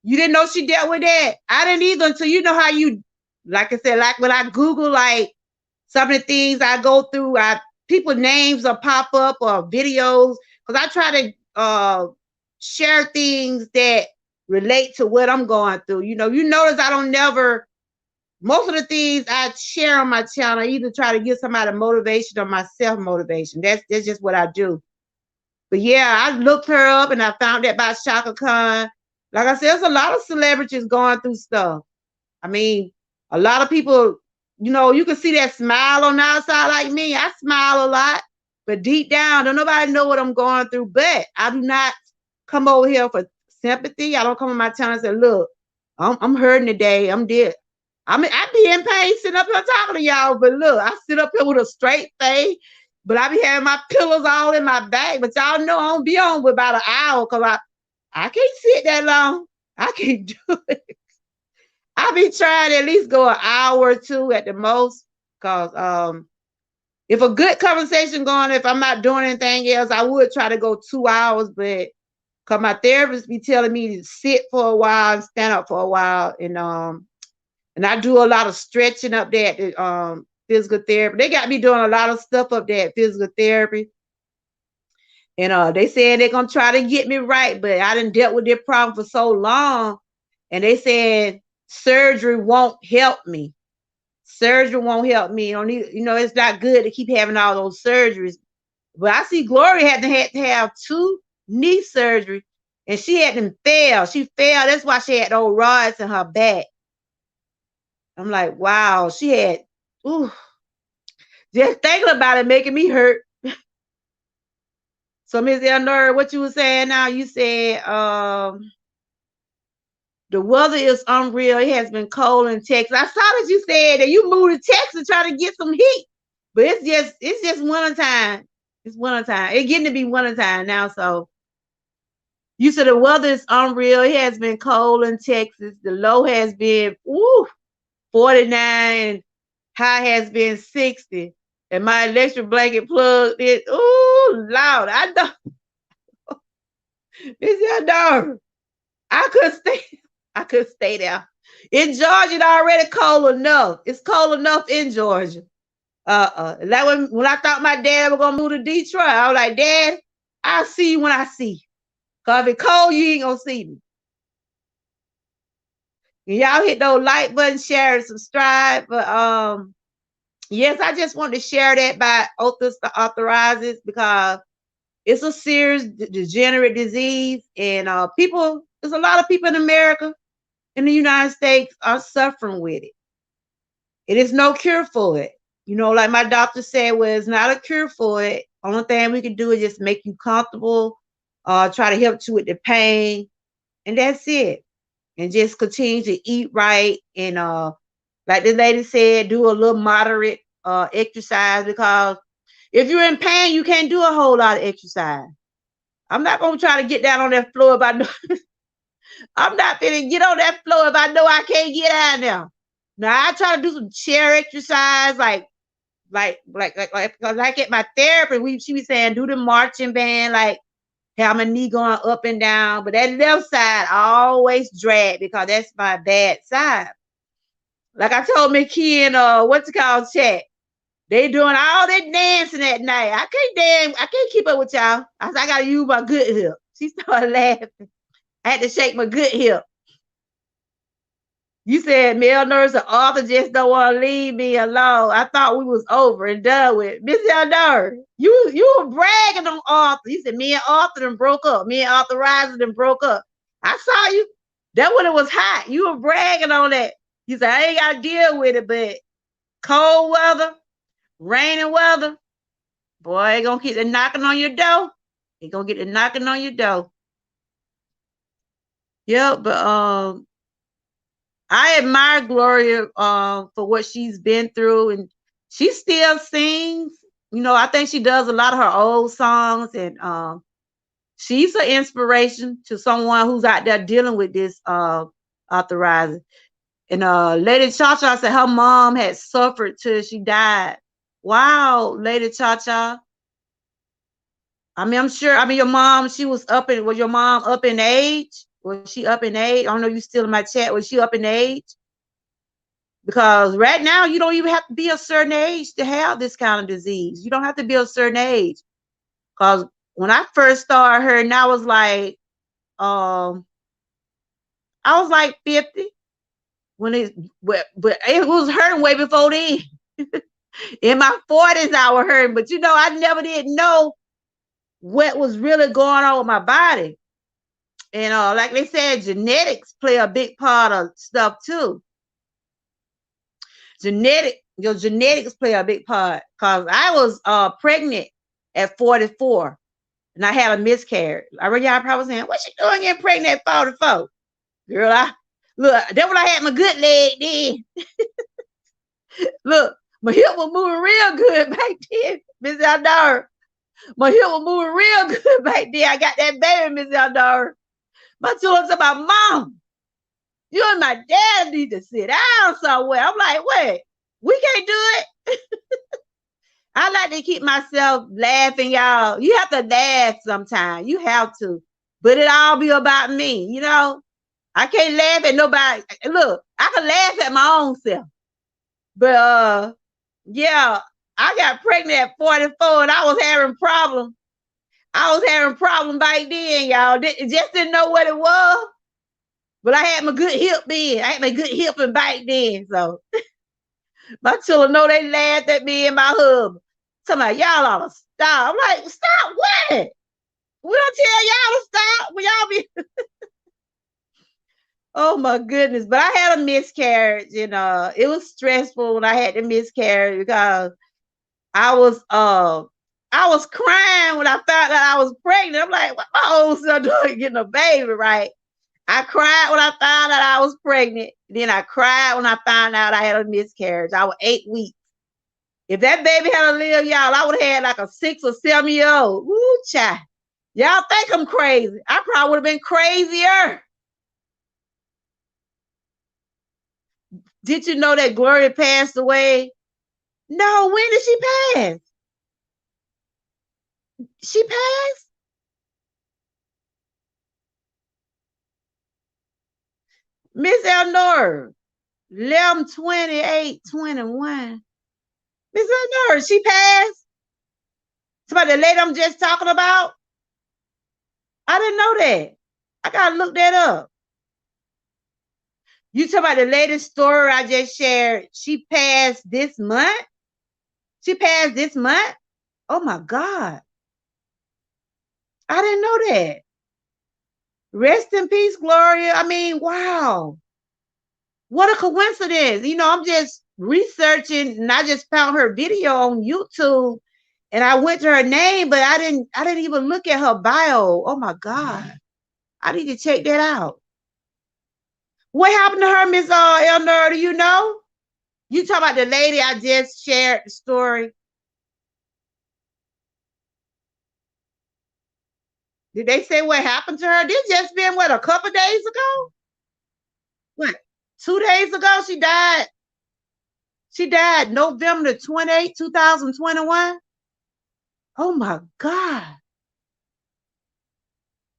you didn't know she dealt with that. I didn't either until how you, like I said, like when I Google like some of the things I go through, people names will pop up or videos, because I try to share things that relate to what I'm going through. You notice I don't never, most of the things I share on my channel, I either try to give somebody motivation or my self-motivation. That's just what I do. But yeah, I looked her up and I found that about Shaka Khan. Like I said, there's a lot of celebrities going through stuff. I mean, a lot of people, you can see that smile on the outside like me. I smile a lot, but deep down, don't nobody know what I'm going through. But I do not come over here for sympathy. I don't come on my channel and say, look, I'm hurting today. I'm dead. I be in pain sitting up here talking to y'all, but look, I sit up here with a straight face, but I be having my pillows all in my bag. But y'all know I don't be on with about an hour, because I can't sit that long. I can't do it. I be trying to at least go an hour or two at the most, because if a good conversation going, if I'm not doing anything else, I would try to go 2 hours, but because my therapist be telling me to sit for a while and stand up for a while, and I do a lot of stretching up there at the physical therapy. They got me doing a lot of stuff up there at physical therapy, and they saying they're gonna try to get me right, but I done dealt with their problem for so long, and they said surgery won't help me. Surgery won't help me. It's not good to keep having all those surgeries. But I see Gloria had to have 2 knee surgery, and she had them fail. She failed. That's why she had those rods in her back. I'm like, wow, she had, ooh, just thinking about it making me hurt. So, Ms. Elnora, what you were saying now, you said the weather is unreal. It has been cold in Texas. I saw that you said that you moved to Texas trying to get some heat, but it's just wintertime. It's wintertime. It's getting to be wintertime now. So you said the weather is unreal. It has been cold in Texas. The low has been 49. High has been 60. And my electric blanket plugged in. Ooh, loud. I know. It's your dog. I could stay there. In Georgia, it's already cold enough. It's cold enough in Georgia. That when I thought my dad was gonna move to Detroit, I was like, Dad, I'll see you when I see you. Cause if it's cold, you ain't gonna see me. And y'all hit those like buttons, share and subscribe. But yes, I just want to share that by authorizes because it's a serious degenerate disease, and there's a lot of people in America, in the United States, are suffering with it. It is no cure for it. Like my doctor said, well, it's not a cure for it. Only thing we can do is just make you comfortable, try to help you with the pain, and that's it. And just continue to eat right, and like the lady said, do a little moderate exercise, because if you're in pain, you can't do a whole lot of exercise. I'm not gonna try to get down on that floor if I know I'm not gonna get on that floor if I know I can't get out now. Now I try to do some chair exercise, like at my therapy. She was saying do the marching band, like have my knee going up and down. But that left side I always drag because that's my bad side. Like I told Mickey and what's it called, chat. They doing all that dancing at night. I can't keep up with y'all. I said, I gotta use my good hip. She started laughing. I had to shake my good hip. You said male nurse and author just don't want to leave me alone. I thought we was over and done with. Miss Elnora, you were bragging on Arthur. You said me and Arthur done broke up. Me and Arthur Riser done broke up. I saw you. That when it was hot. You were bragging on that. You said I ain't gotta deal with it, but cold weather, raining weather, boy, it gonna keep the knocking on your door. It gonna get the knocking on your door. Yeah, but I admire Gloria for what she's been through, and she still sings. I think she does a lot of her old songs, and she's an inspiration to someone who's out there dealing with this arthritis. And Lady Cha-Cha said her mom had suffered till she died. Wow, Lady Cha-Cha. I'm sure. Your mom, was your mom up in age? Was she up in age? I don't know if you still in my chat. Was she up in age? Because right now, you don't even have to be a certain age to have this kind of disease. You don't have to be a certain age. Because when I first started hurting, I was like 50. But it was hurting way before then. In my 40s, I was hurting. But I never did know what was really going on with my body. And like they said, genetics play a big part of stuff too. Your genetics play a big part. Because I was pregnant at 44 and I had a miscarriage. I remember y'all probably saying, what you doing getting pregnant at 44? Girl, look, that's when I had my good leg then. Look, my hip was moving real good back then, Miss Eldora. My hip was moving real good back then. I got that baby, Miss Eldora. My children said, my mom, you and my dad need to sit down somewhere. I'm like, wait, we can't do it. I like to keep myself laughing, y'all. You have to laugh sometimes. You have to. But it all be about me, I can't laugh at nobody. Look, I can laugh at my own self. But yeah, I got pregnant at 44 and I was having problems. Back then, y'all. Just didn't know what it was. But I had my good hip then. I had my good hip and back then. So My children know they laughed at me and my husband. Somebody, y'all ought to stop. I'm like, stop what? We don't tell y'all to stop when y'all be. Oh my goodness. But I had a miscarriage and it was stressful when I had the miscarriage because I was crying when I found out I was pregnant. I'm like, what my old son doing getting a baby, right? I cried when I found out I was pregnant. Then I cried when I found out I had a miscarriage. I was 8 weeks. If that baby had lived, y'all, I would have had like a 6 or 7-year-old. Woo, child. Y'all think I'm crazy. I probably would have been crazier. Did you know that Gloria passed away? No, when did she pass? She passed? Miss Elnora, 11/28/21. Miss Elnora, she passed? Somebody, the lady I'm just talking about? I didn't know that. I gotta look that up. You talk about the latest story I just shared. She passed this month? She passed this month? Oh my God. I didn't know that. Rest in peace, Gloria. I mean, wow. What a coincidence. I'm just researching and I just found her video on YouTube and I went to her name, but I didn't even look at her bio. Oh my God. I need to check that out. What happened to her, Miss Elnor? Do you know? You talk about the lady I just shared the story. Did they say what happened to her? This just been what, a couple days ago? What? 2 days ago she died. She died November 28, 2021. Oh my God.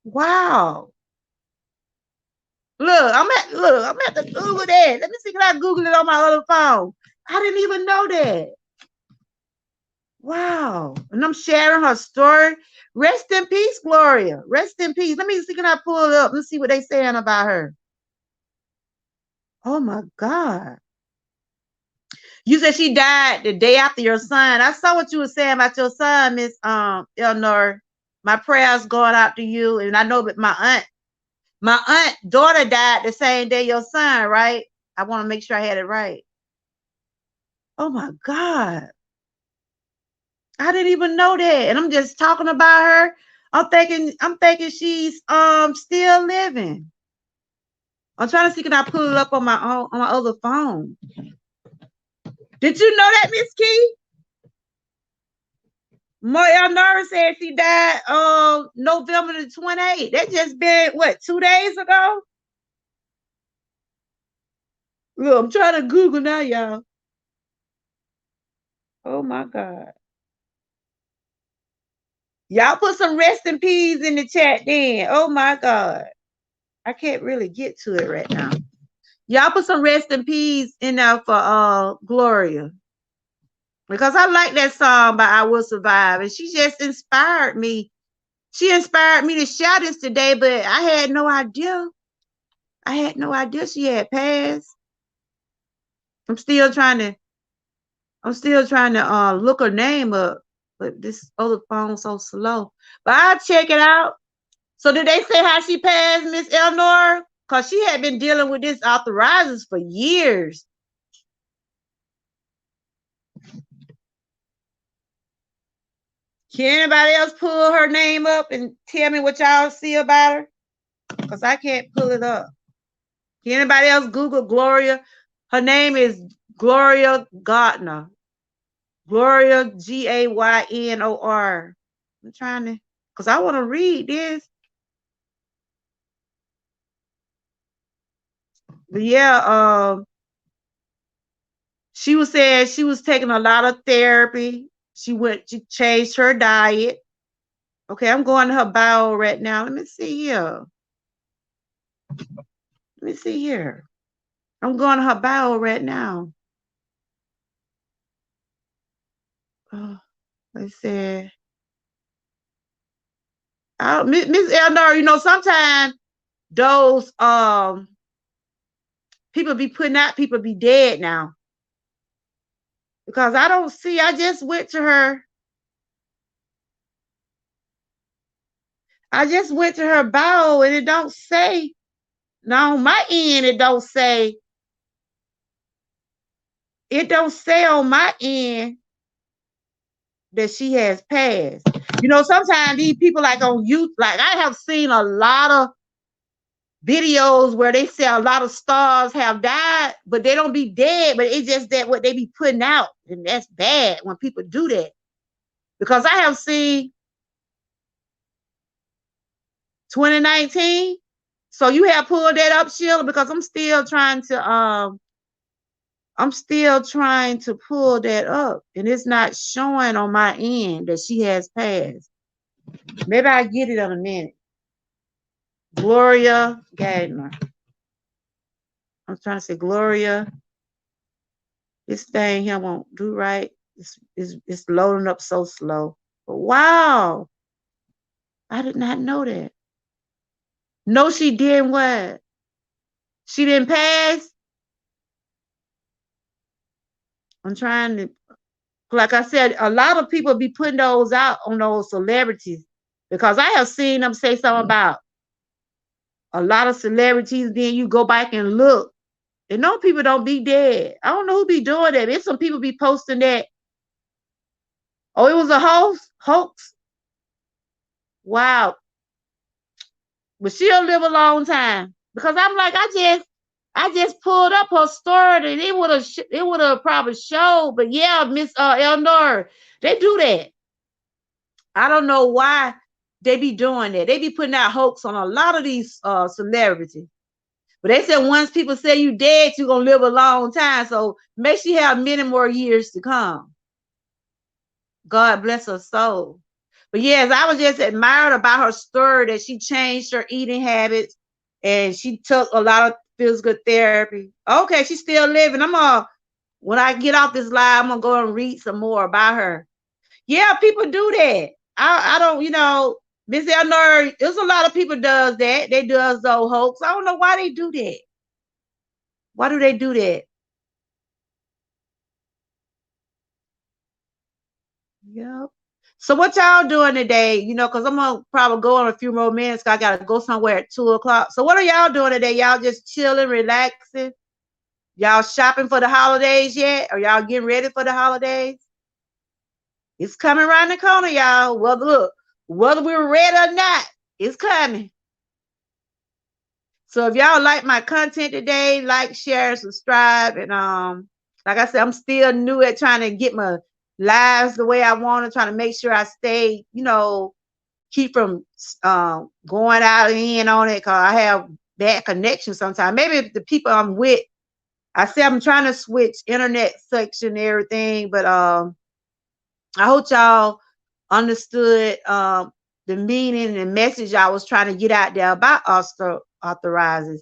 Wow. I'm at the Google that. Let me see, can I Google it on my other phone? I didn't even know that. Wow. And I'm sharing her story. Rest in peace, Gloria. Rest in peace. Let me see, can I pull it up? Let's see what they saying about her. Oh my God. You said she died the day after your son. I saw what you were saying about your son, Miss Elnor. My prayers going out to you. And I know that my aunt daughter died the same day your son, right? I want to make sure I had it right. Oh my God. I didn't even know that. And I'm just talking about her. I'm thinking she's still living. I'm trying to see, can I pull it up on my other phone? Did you know that, Miss Key? Moya Nurse said she died November the 28th. That just been what, 2 days ago? Look, I'm trying to Google now, y'all. Oh my God. Y'all put some rest in peace in the chat then. Oh my God. I can't really get to it right now. Y'all put some rest in peace in there for Gloria. Because I like that song by I Will Survive. And she just inspired me. She inspired me to share this today, but I had no idea. I had no idea she had passed. I'm still trying to look her name up, but this other phone's so slow. But I'll check it out. So did they say how she passed, Miss Elnor? Because she had been dealing with this arthritis for years. Can anybody else pull her name up and tell me what y'all see about her? Because I can't pull it up. Can anybody else Google Gloria? Her name is Gloria Gaynor. Gloria Gaynor. I'm trying to, because I want to read this. But yeah, she was saying she was taking a lot of therapy. She changed her diet. Okay, I'm going to her bio right now. Let me see here. Let me see here. I'm going to her bio right now. Let's see. Miss Elnor, sometimes those people be putting out people be dead now. because I don't see. I just went to her. I just went to her bio and it don't say. Now on my end, it don't say. It don't say on my end that she has passed. You know, sometimes these people like on YouTube, like I have seen a lot of videos where they say a lot of stars have died, but they don't be dead, but it's just that what they be putting out. And that's bad when people do that. Because I have seen 2019. So you have pulled that up, Sheila, because I'm still trying to pull that up, and it's not showing on my end that she has passed. Maybe I get it in a minute. Gloria Gardner. I'm trying to say Gloria. This thing here won't do right. It's loading up so slow. But wow, I did not know that. No, she didn't what? She didn't pass. I'm trying to, like I said, a lot of people be putting those out on those celebrities because I have seen them say something about a lot of celebrities. Then you go back and look, and no people don't be dead. I don't know who be doing that. If some people be posting that, oh, it was a hoax. Wow, but she'll live a long time because I'm like I just pulled up her story and it would have probably showed. But yeah, Miss Elnor, they do that. I don't know why they be doing that. They be putting out hoax on a lot of these celebrities. But they said once people say you dead, you're gonna live a long time. So make sure you have many more years to come. God bless her soul. But yes, I was just admired about her story that she changed her eating habits and she took a lot of physical therapy. Okay, she's still living. When I get off this live, I'm gonna go and read some more about her. Yeah, people do that. I don't, Miss Elnor, there's a lot of people does that. They does those hoax. I don't know why they do that. Why do they do that? Yep. So what y'all doing today? Because I'm gonna probably go in a few more minutes. Cause I gotta go somewhere at 2:00. So what are y'all doing today? Y'all just chilling, relaxing? Y'all shopping for the holidays yet? Are y'all getting ready for the holidays? It's coming around the corner, y'all. Whether we're ready or not, it's coming. So if y'all like my content today, like, share, subscribe, and like I said, I'm still new at trying to get my lives the way I want to, trying to make sure I stay, keep from going out and in on it, because I have bad connection sometimes. Maybe if the people I'm with, I say I'm trying to switch internet section and everything, but I hope y'all understood the meaning and message I was trying to get out there about osteoarthritis.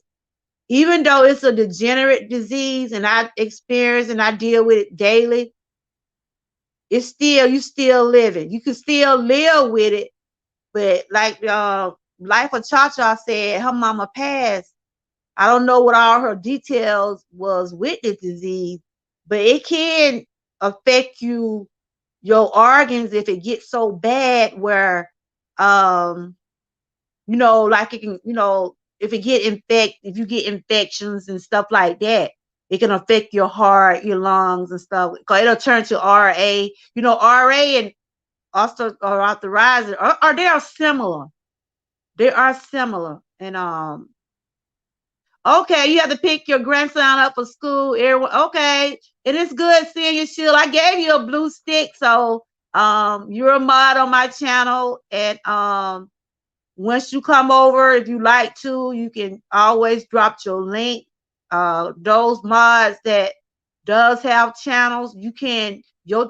Even though it's a degenerate disease and I experience and I deal with it daily, you still living. You can still live with it. But like Life of Cha-Cha said, her mama passed. I don't know what all her details was with the disease, but it can affect your organs if it gets so bad where like it can, if you get infections and stuff like that, it can affect your heart, your lungs and stuff. Cause it'll turn to RA. RA and osteoarthritis are they are similar. They are similar. And okay, you have to pick your grandson up for school. Everyone, okay. It is good seeing you, Sheila. I gave you a blue stick, so you're a mod on my channel. And once you come over, if you like to, you can always drop your link. Those mods that does have channels, your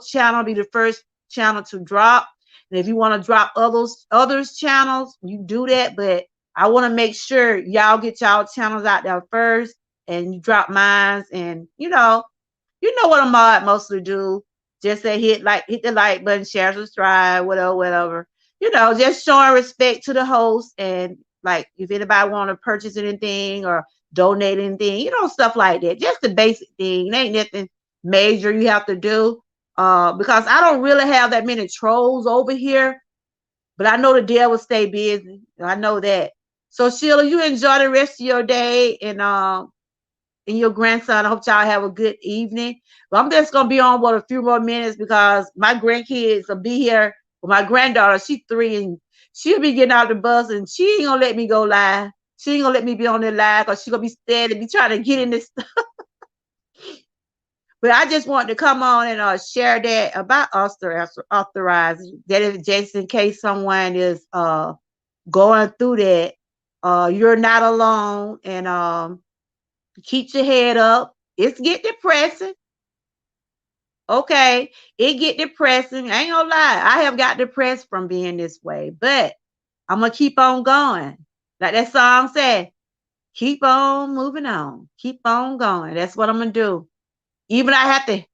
channel be the first channel to drop. And if you want to drop others channels, you do that. But I want to make sure y'all get y'all channels out there first, and you drop mines. And you know what a mod mostly do. Just say hit the like button, share, subscribe, whatever. Just showing respect to the host. And like if anybody want to purchase anything or donate anything, stuff like that. Just the basic thing. It ain't nothing major you have to do. because I don't really have that many trolls over here, but I know the devil will stay busy. I know that. So Sheila, you enjoy the rest of your day, and your grandson. I hope y'all have a good evening. But I'm just gonna be on for a few more minutes because my grandkids will be here. With my granddaughter, she's 3, and she'll be getting out the bus, and she ain't gonna let me go live. She ain't gonna let me be on there live because she's gonna be scared and be trying to get in this stuff. But I just wanted to come on and share that about authorized. That if just in case someone is going through that, you're not alone, and keep your head up. It's get depressing. Okay, it get depressing. I ain't gonna lie. I have got depressed from being this way, but I'm gonna keep on going. Like that song said, keep on moving on. Keep on going. That's what I'm gonna do. Even I have to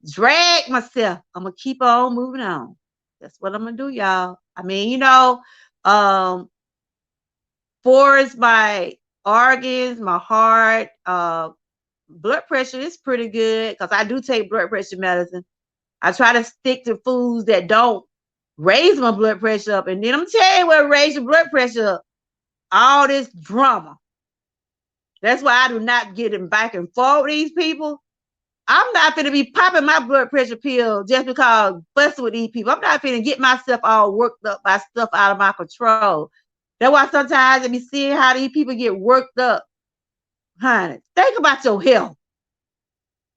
drag myself. I'm gonna keep on moving on. That's what I'm gonna do, y'all. I mean, um, for is my organs, my heart, blood pressure is pretty good because I do take blood pressure medicine. I try to stick to foods that don't raise my blood pressure up. And then I'm telling you what raise your blood pressure up. All this drama. That's why I do not get in back and forth with these people. I'm not going to be popping my blood pressure pill just because busting with these people. I'm not going to get myself all worked up by stuff out of my control. That's why sometimes I be seeing how these people get worked up. Honey, think about your health.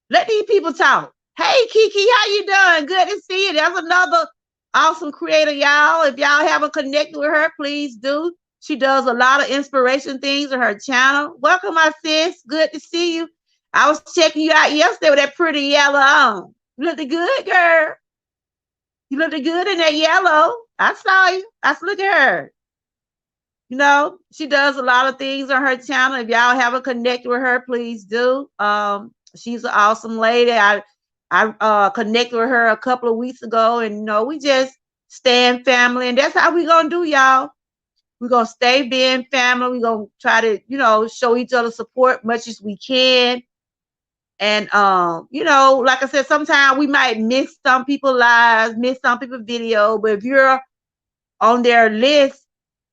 Let these people talk. Hey, Kiki, how you doing? Good to see you. There's another awesome creator, y'all. If y'all haven't connected with her, please do. She does a lot of inspiration things on her channel. Welcome, my sis. Good to see you. I was checking you out yesterday with that pretty yellow on. You looked good, girl. You looked good in that yellow. I saw you. I said, look at her. She does a lot of things on her channel. If y'all haven't connected with her, please do. She's an awesome lady. I connected with her a couple of weeks ago, and we just stand family, and that's how we gonna do, y'all. We're gonna stay being family. We're gonna try to, show each other support much as we can. And like I said, sometimes we might miss some people's lives, miss some people's video, but if you're on their list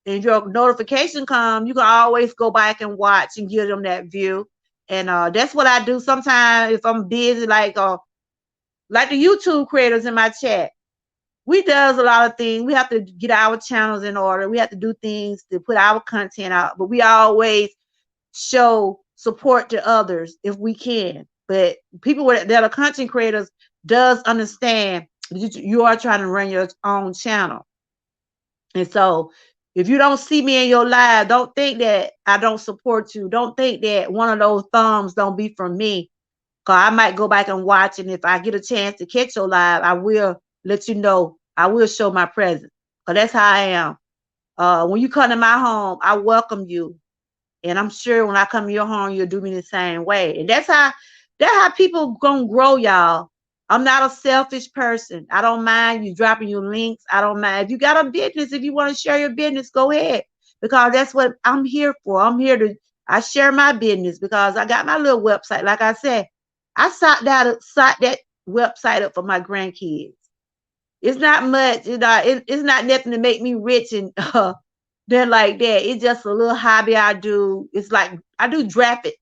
and your notification come, you can always go back and watch and give them that view. And that's what I do sometimes if I'm busy, like the YouTube creators in my chat. We does a lot of things. We have to get our channels in order. We have to do things to put our content out, but we always show support to others if we can. But people that are content creators does understand you are trying to run your own channel. And so if you don't see me in your live, don't think that I don't support you. Don't think that one of those thumbs don't be from me. Because I might go back and watch, and if I get a chance to catch your live, I will let you know. I will show my presence. Because that's how I am. When you come to my home, I welcome you. And I'm sure when I come to your home, you'll do me the same way. And that's how people gonna grow, y'all. I'm not a selfish person. I don't mind you dropping your links. I don't mind. If you got a business, if you want to share your business, go ahead. Because that's what I'm here for. I share my business because I got my little website. Like I said, I sought that website up for my grandkids. It's not much, it's not nothing to make me rich and then like that. It's just a little hobby I do. It's like I do graphic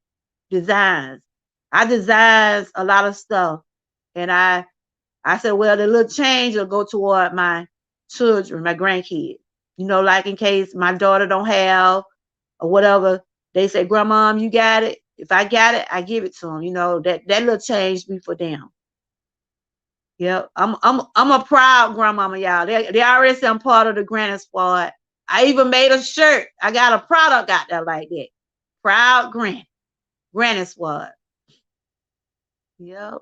designs. I design a lot of stuff. And I said, well, the little change will go toward my children, my grandkids. Like in case my daughter don't have or whatever, they say, Grandma, you got it. If I got it, I give it to them. That little change be for them. Yep, I'm a proud grandmama, y'all. They already say I'm part of the Granny Squad. I even made a shirt. I got a product out there like that. Proud Granny Squad. Yep.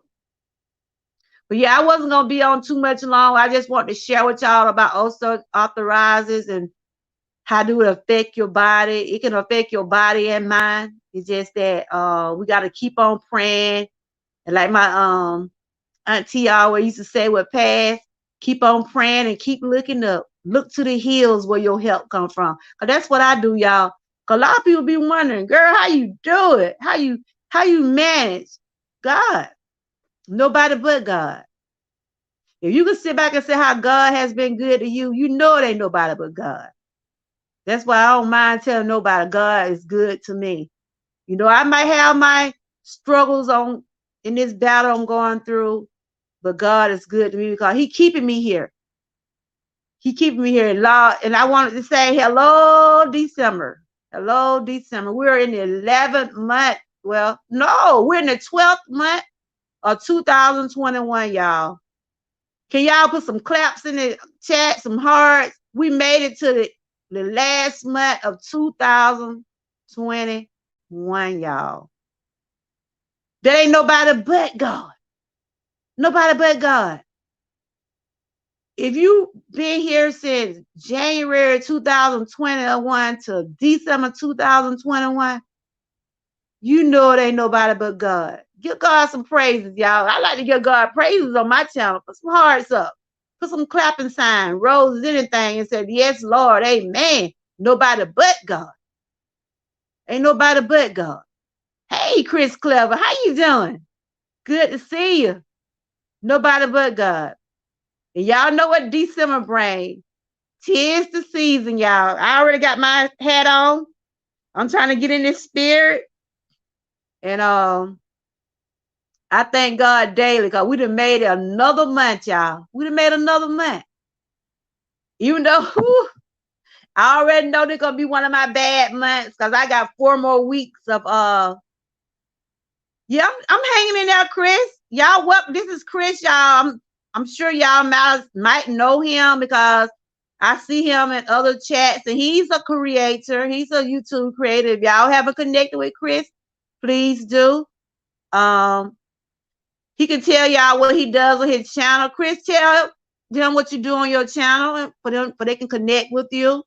But yeah, I wasn't gonna be on too much long. I just want to share with y'all about osteoarthritis and how do it affect your body. It can affect your body and mind. It's just that we got to keep on praying. And like my auntie always used to say with past, keep on praying and keep looking up. Look to the hills where your help come from. Cause that's what I do, y'all. Cause a lot of people be wondering, girl, how you do it? How you manage? God. Nobody but God. If you can sit back and say how God has been good to you, you know it ain't nobody but God. That's why I don't mind telling nobody God is good to me. You know, I might have my struggles on in this battle I'm going through, but God is good to me because He keeping me here. He keeping me here. And I wanted to say hello, December. Hello, December. We're in the 11th month. Well, no, we're in the 12th month of 2021, y'all. Can y'all put some claps in the chat, some hearts? We made it to the last month of 2021, y'all. There ain't nobody but God. Nobody but God. If you been here since January 2021 to December 2021, you know it ain't nobody but God. Give God some praises, y'all. I like to give God praises on my channel. Put some hearts up. Put some clapping sign, roses, anything, and said, yes, Lord, amen. Nobody but God. Ain't nobody but God. Hey, Chris Clever, how you doing? Good to see you. Nobody but God. And y'all know what December brings. 'Tis the season, y'all. I already got my hat on. I'm trying to get in this spirit. And I thank God daily because we done made it another month, y'all. We done made another month. Even though I already know this gonna be one of my bad months because I got 4 more weeks of yeah, I'm hanging in there, Chris. Y'all, what? This is Chris, y'all. I'm sure y'all might know him because I see him in other chats, and he's a creator. He's a YouTube creator. If y'all haven't connected with Chris, please do. He can tell y'all what he does on his channel. Chris, tell them what you do on your channel, and for they can connect with you.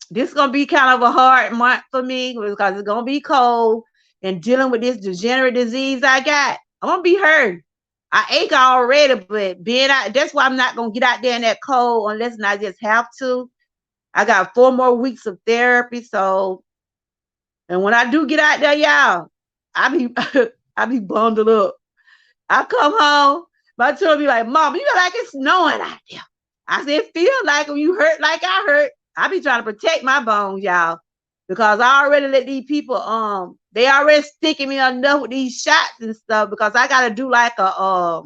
This is gonna be kind of a hard month for me because it's gonna be cold and dealing with this degenerate disease I got. I'm gonna be hurt. I ache already, but being out, that's why I'm not gonna get out there in that cold unless I just have to. I got 4 more weeks of therapy, so and when I do get out there, y'all, I be I be bundled up. I come home, my children be like, Mom, you like it's snowing out there. I said, feel like when you hurt like I hurt. I be trying to protect my bones, y'all. Because I already let these people, they already sticking me enough with these shots and stuff because I gotta do like a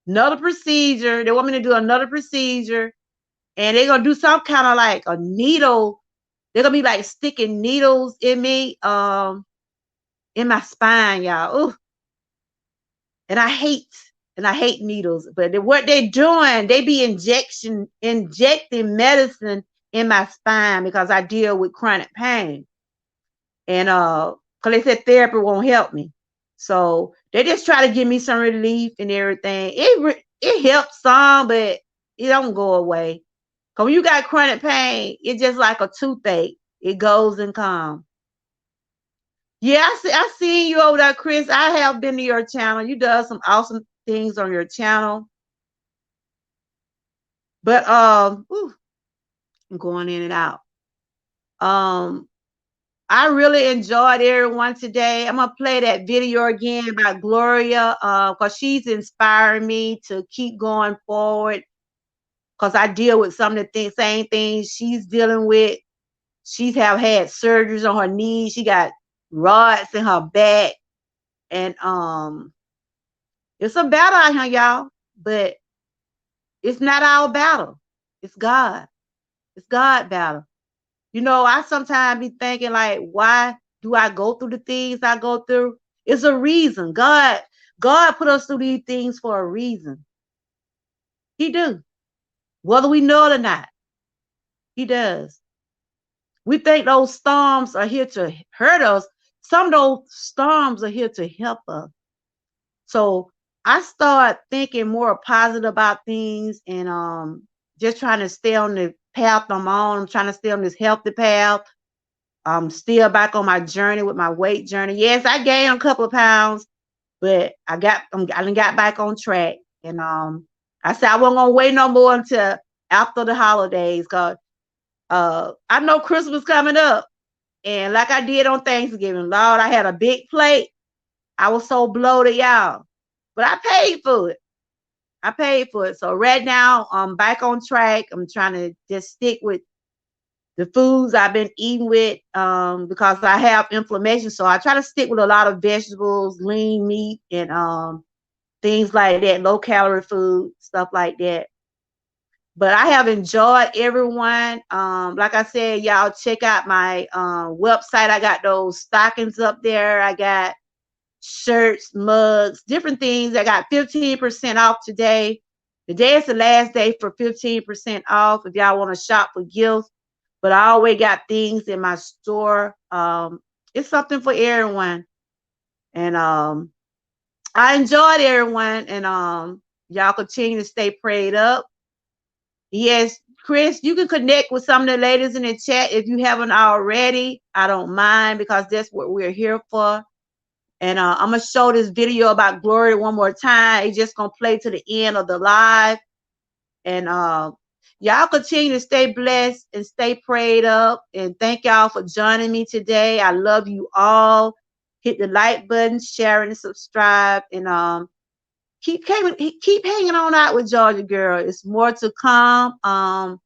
another procedure. They want me to do another procedure, and they're gonna do some kind of like a needle. They're gonna be like sticking needles in me, in my spine, y'all. Ooh. And I hate needles. But what they're doing, they be injecting medicine in my spine because I deal with chronic pain. And because they said therapy won't help me. So they just try to give me some relief and everything. It helps some, but it don't go away. Because when you got chronic pain, it's just like a toothache. It goes and comes. Yeah, I seen you over there, Chris. I have been to your channel. You done some awesome things on your channel. But I'm going in and out. I really enjoyed everyone today. I'm gonna play that video again about Gloria, because she's inspiring me to keep going forward. Because I deal with some of the same things she's dealing with. She's have had surgeries on her knees. She got rods in her back, and it's a battle out here, y'all. But it's not our battle. It's God. It's God battle. You know, I sometimes be thinking like, why do I go through the things I go through? It's a reason. God put us through these things for a reason. He do. Whether we know it or not. He does. We think those storms are here to hurt us. Some of those storms are here to help us. So I start thinking more positive about things and just trying to stay on the path I'm on. I'm trying to stay on this healthy path. I'm still back on my journey with my weight journey. Yes, I gained a couple of pounds, but I done got back on track. And I said I wasn't gonna wait no more until after the holidays, because I know Christmas coming up. And like I did on Thanksgiving, Lord, I had a big plate. I was so bloated, y'all. But I paid for it. I paid for it. So right now I'm back on track. I'm trying to just stick with the foods I've been eating with because I have inflammation. So I try to stick with a lot of vegetables, lean meat, and things like that, low calorie food, stuff like that. But I have enjoyed everyone. Like I said, y'all check out my website. I got those stockings up there. I got shirts, mugs, different things. I got 15% off today. Today is the last day for 15% off if y'all want to shop for gifts. But I always got things in my store. It's something for everyone. And I enjoyed everyone. And y'all continue to stay prayed up. Yes, Chris, you can connect with some of the ladies in the chat if you haven't already. I don't mind because that's what we're here for. And I'm going to show this video about Gloria one more time. It's just going to play to the end of the live. And y'all continue to stay blessed and stay prayed up. And thank y'all for joining me today. I love you all. Hit the like button, share and subscribe. And keep hanging on out with Georgia Girl. It's more to come. I'll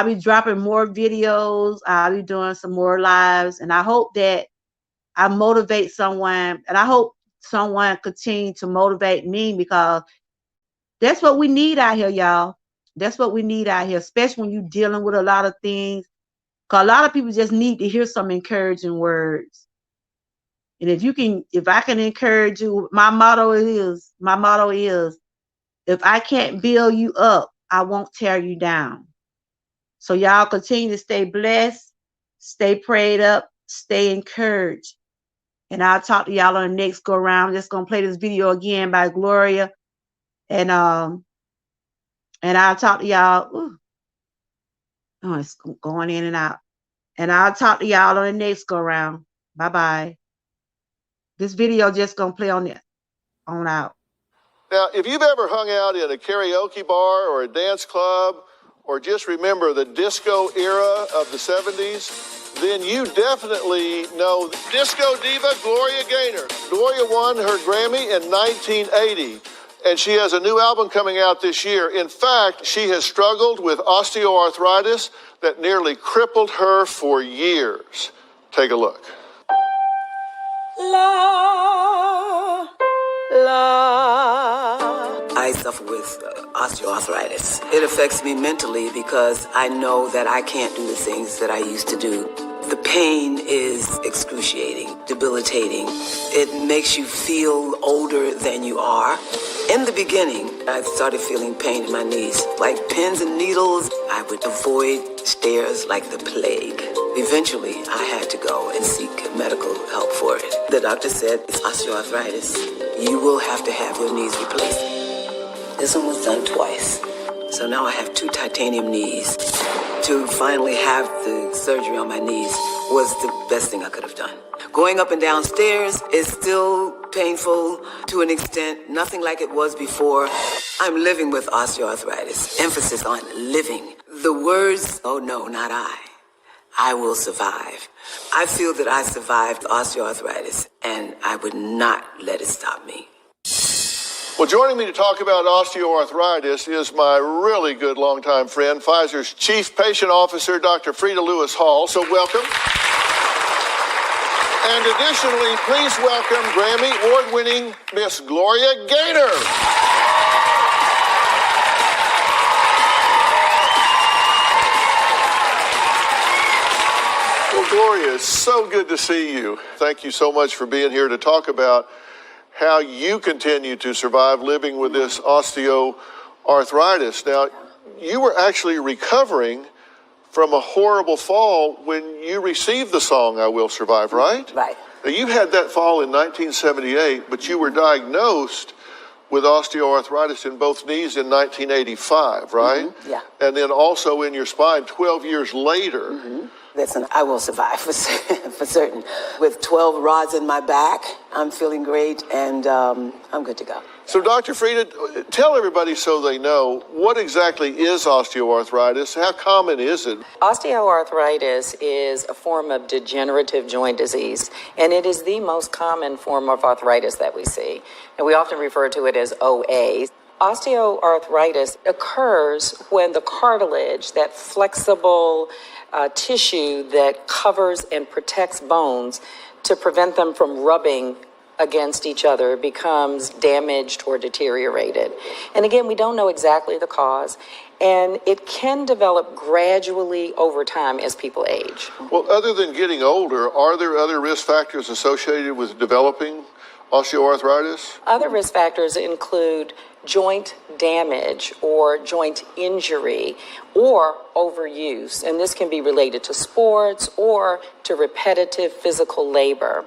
be dropping more videos. I'll be doing some more lives. And I hope that I motivate someone. And I hope someone continue to motivate me because that's what we need out here, y'all. That's what we need out here, especially when you're dealing with a lot of things. Because a lot of people just need to hear some encouraging words. And if I can encourage you, my motto is, if I can't build you up, I won't tear you down. So y'all continue to stay blessed, stay prayed up, stay encouraged. And I'll talk to y'all on the next go around. I'm just gonna play this video again by Gloria. And I'll talk to y'all. Ooh. Oh, it's going in and out. And I'll talk to y'all on the next go around. Bye-bye. This video just gonna play on out. Now, if you've ever hung out in a karaoke bar or a dance club, or just remember the disco era of the 70s, then you definitely know disco diva Gloria Gaynor. Gloria won her Grammy in 1980, and she has a new album coming out this year. In fact, she has struggled with osteoarthritis that nearly crippled her for years. Take a look. La, la. I suffer with osteoarthritis. It affects me mentally because I know that I can't do the things that I used to do. The pain is excruciating, debilitating. It makes you feel older than you are. In the beginning, I started feeling pain in my knees, like pins and needles. I would avoid stairs like the plague. Eventually, I had to go and seek medical help for it. The doctor said, it's osteoarthritis. You will have to have your knees replaced. This one was done twice. So now I have 2 titanium knees. To finally have the surgery on my knees was the best thing I could have done. Going up and down stairs is still painful to an extent, nothing like it was before. I'm living with osteoarthritis. Emphasis on living. The words, oh no, not I. I will survive. I feel that I survived osteoarthritis, and I would not let it stop me. Well, joining me to talk about osteoarthritis is my really good longtime friend, Pfizer's Chief Patient Officer, Dr. Frida Lewis Hall. So welcome. And additionally, please welcome Grammy Award-winning Miss Gloria Gaynor. Well, Gloria, it's so good to see you. Thank you so much for being here to talk about how you continue to survive living with this osteoarthritis. Now, you were actually recovering from a horrible fall when you received the song, I Will Survive, right? Right. Now, you had that fall in 1978, but you were diagnosed with osteoarthritis in both knees in 1985, right? Mm-hmm. Yeah. And then also in your spine 12 years later. Mm-hmm. Listen, I will survive for certain. With 12 rods in my back, I'm feeling great, and I'm good to go. So, Dr. Frida, tell everybody so they know, what exactly is osteoarthritis? How common is it? Osteoarthritis is a form of degenerative joint disease, and it is the most common form of arthritis that we see. And we often refer to it as OA. Osteoarthritis occurs when the cartilage, that flexible tissue that covers and protects bones to prevent them from rubbing against each other, becomes damaged or deteriorated. And again, we don't know exactly the cause, and it can develop gradually over time as people age. Well, other than getting older, are there other risk factors associated with developing osteoarthritis? Other risk factors include joint damage or joint injury or overuse, and this can be related to sports or to repetitive physical labor.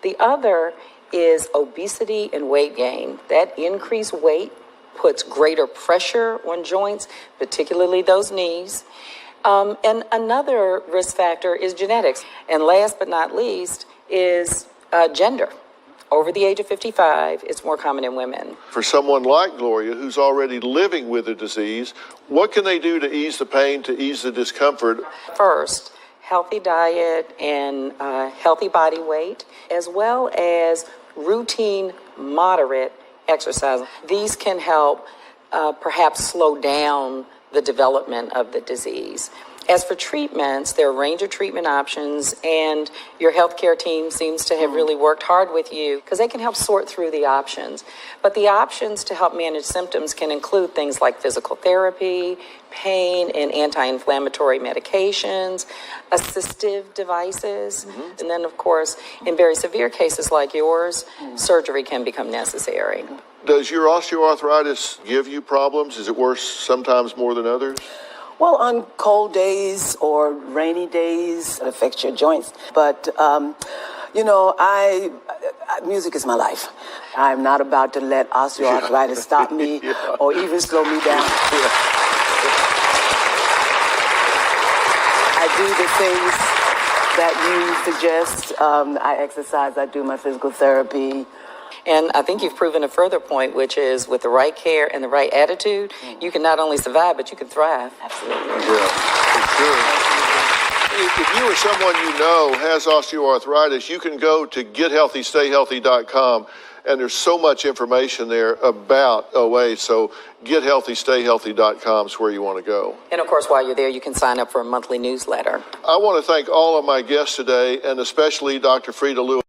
The other is obesity and weight gain. That increased weight puts greater pressure on joints, particularly those knees. And another risk factor is genetics. And last but not least is gender. Over the age of 55, it's more common in women. For someone like Gloria, who's already living with the disease, what can they do to ease the pain, to ease the discomfort? First, healthy diet and healthy body weight, as well as routine, moderate exercise. These can help perhaps slow down the development of the disease. As for treatments, there are a range of treatment options, and your healthcare team seems to have really worked hard with you because they can help sort through the options. But the options to help manage symptoms can include things like physical therapy, pain and anti-inflammatory medications, assistive devices, and then, of course, in very severe cases like yours, surgery can become necessary. Does your osteoarthritis give you problems? Is it worse sometimes more than others? Well, on cold days or rainy days, it affects your joints. But, music is my life. I'm not about to let osteoarthritis stop me or even slow me down. I do the things that you suggest. I exercise, I do my physical therapy. And I think you've proven a further point, which is with the right care and the right attitude, you can not only survive, but you can thrive. Absolutely. Yeah, for sure. If you or someone you know has osteoarthritis, you can go to gethealthystayhealthy.com, and there's so much information there about OA. So gethealthystayhealthy.com is where you want to go. And of course, while you're there, you can sign up for a monthly newsletter. I want to thank all of my guests today, and especially Dr. Frida Lewis.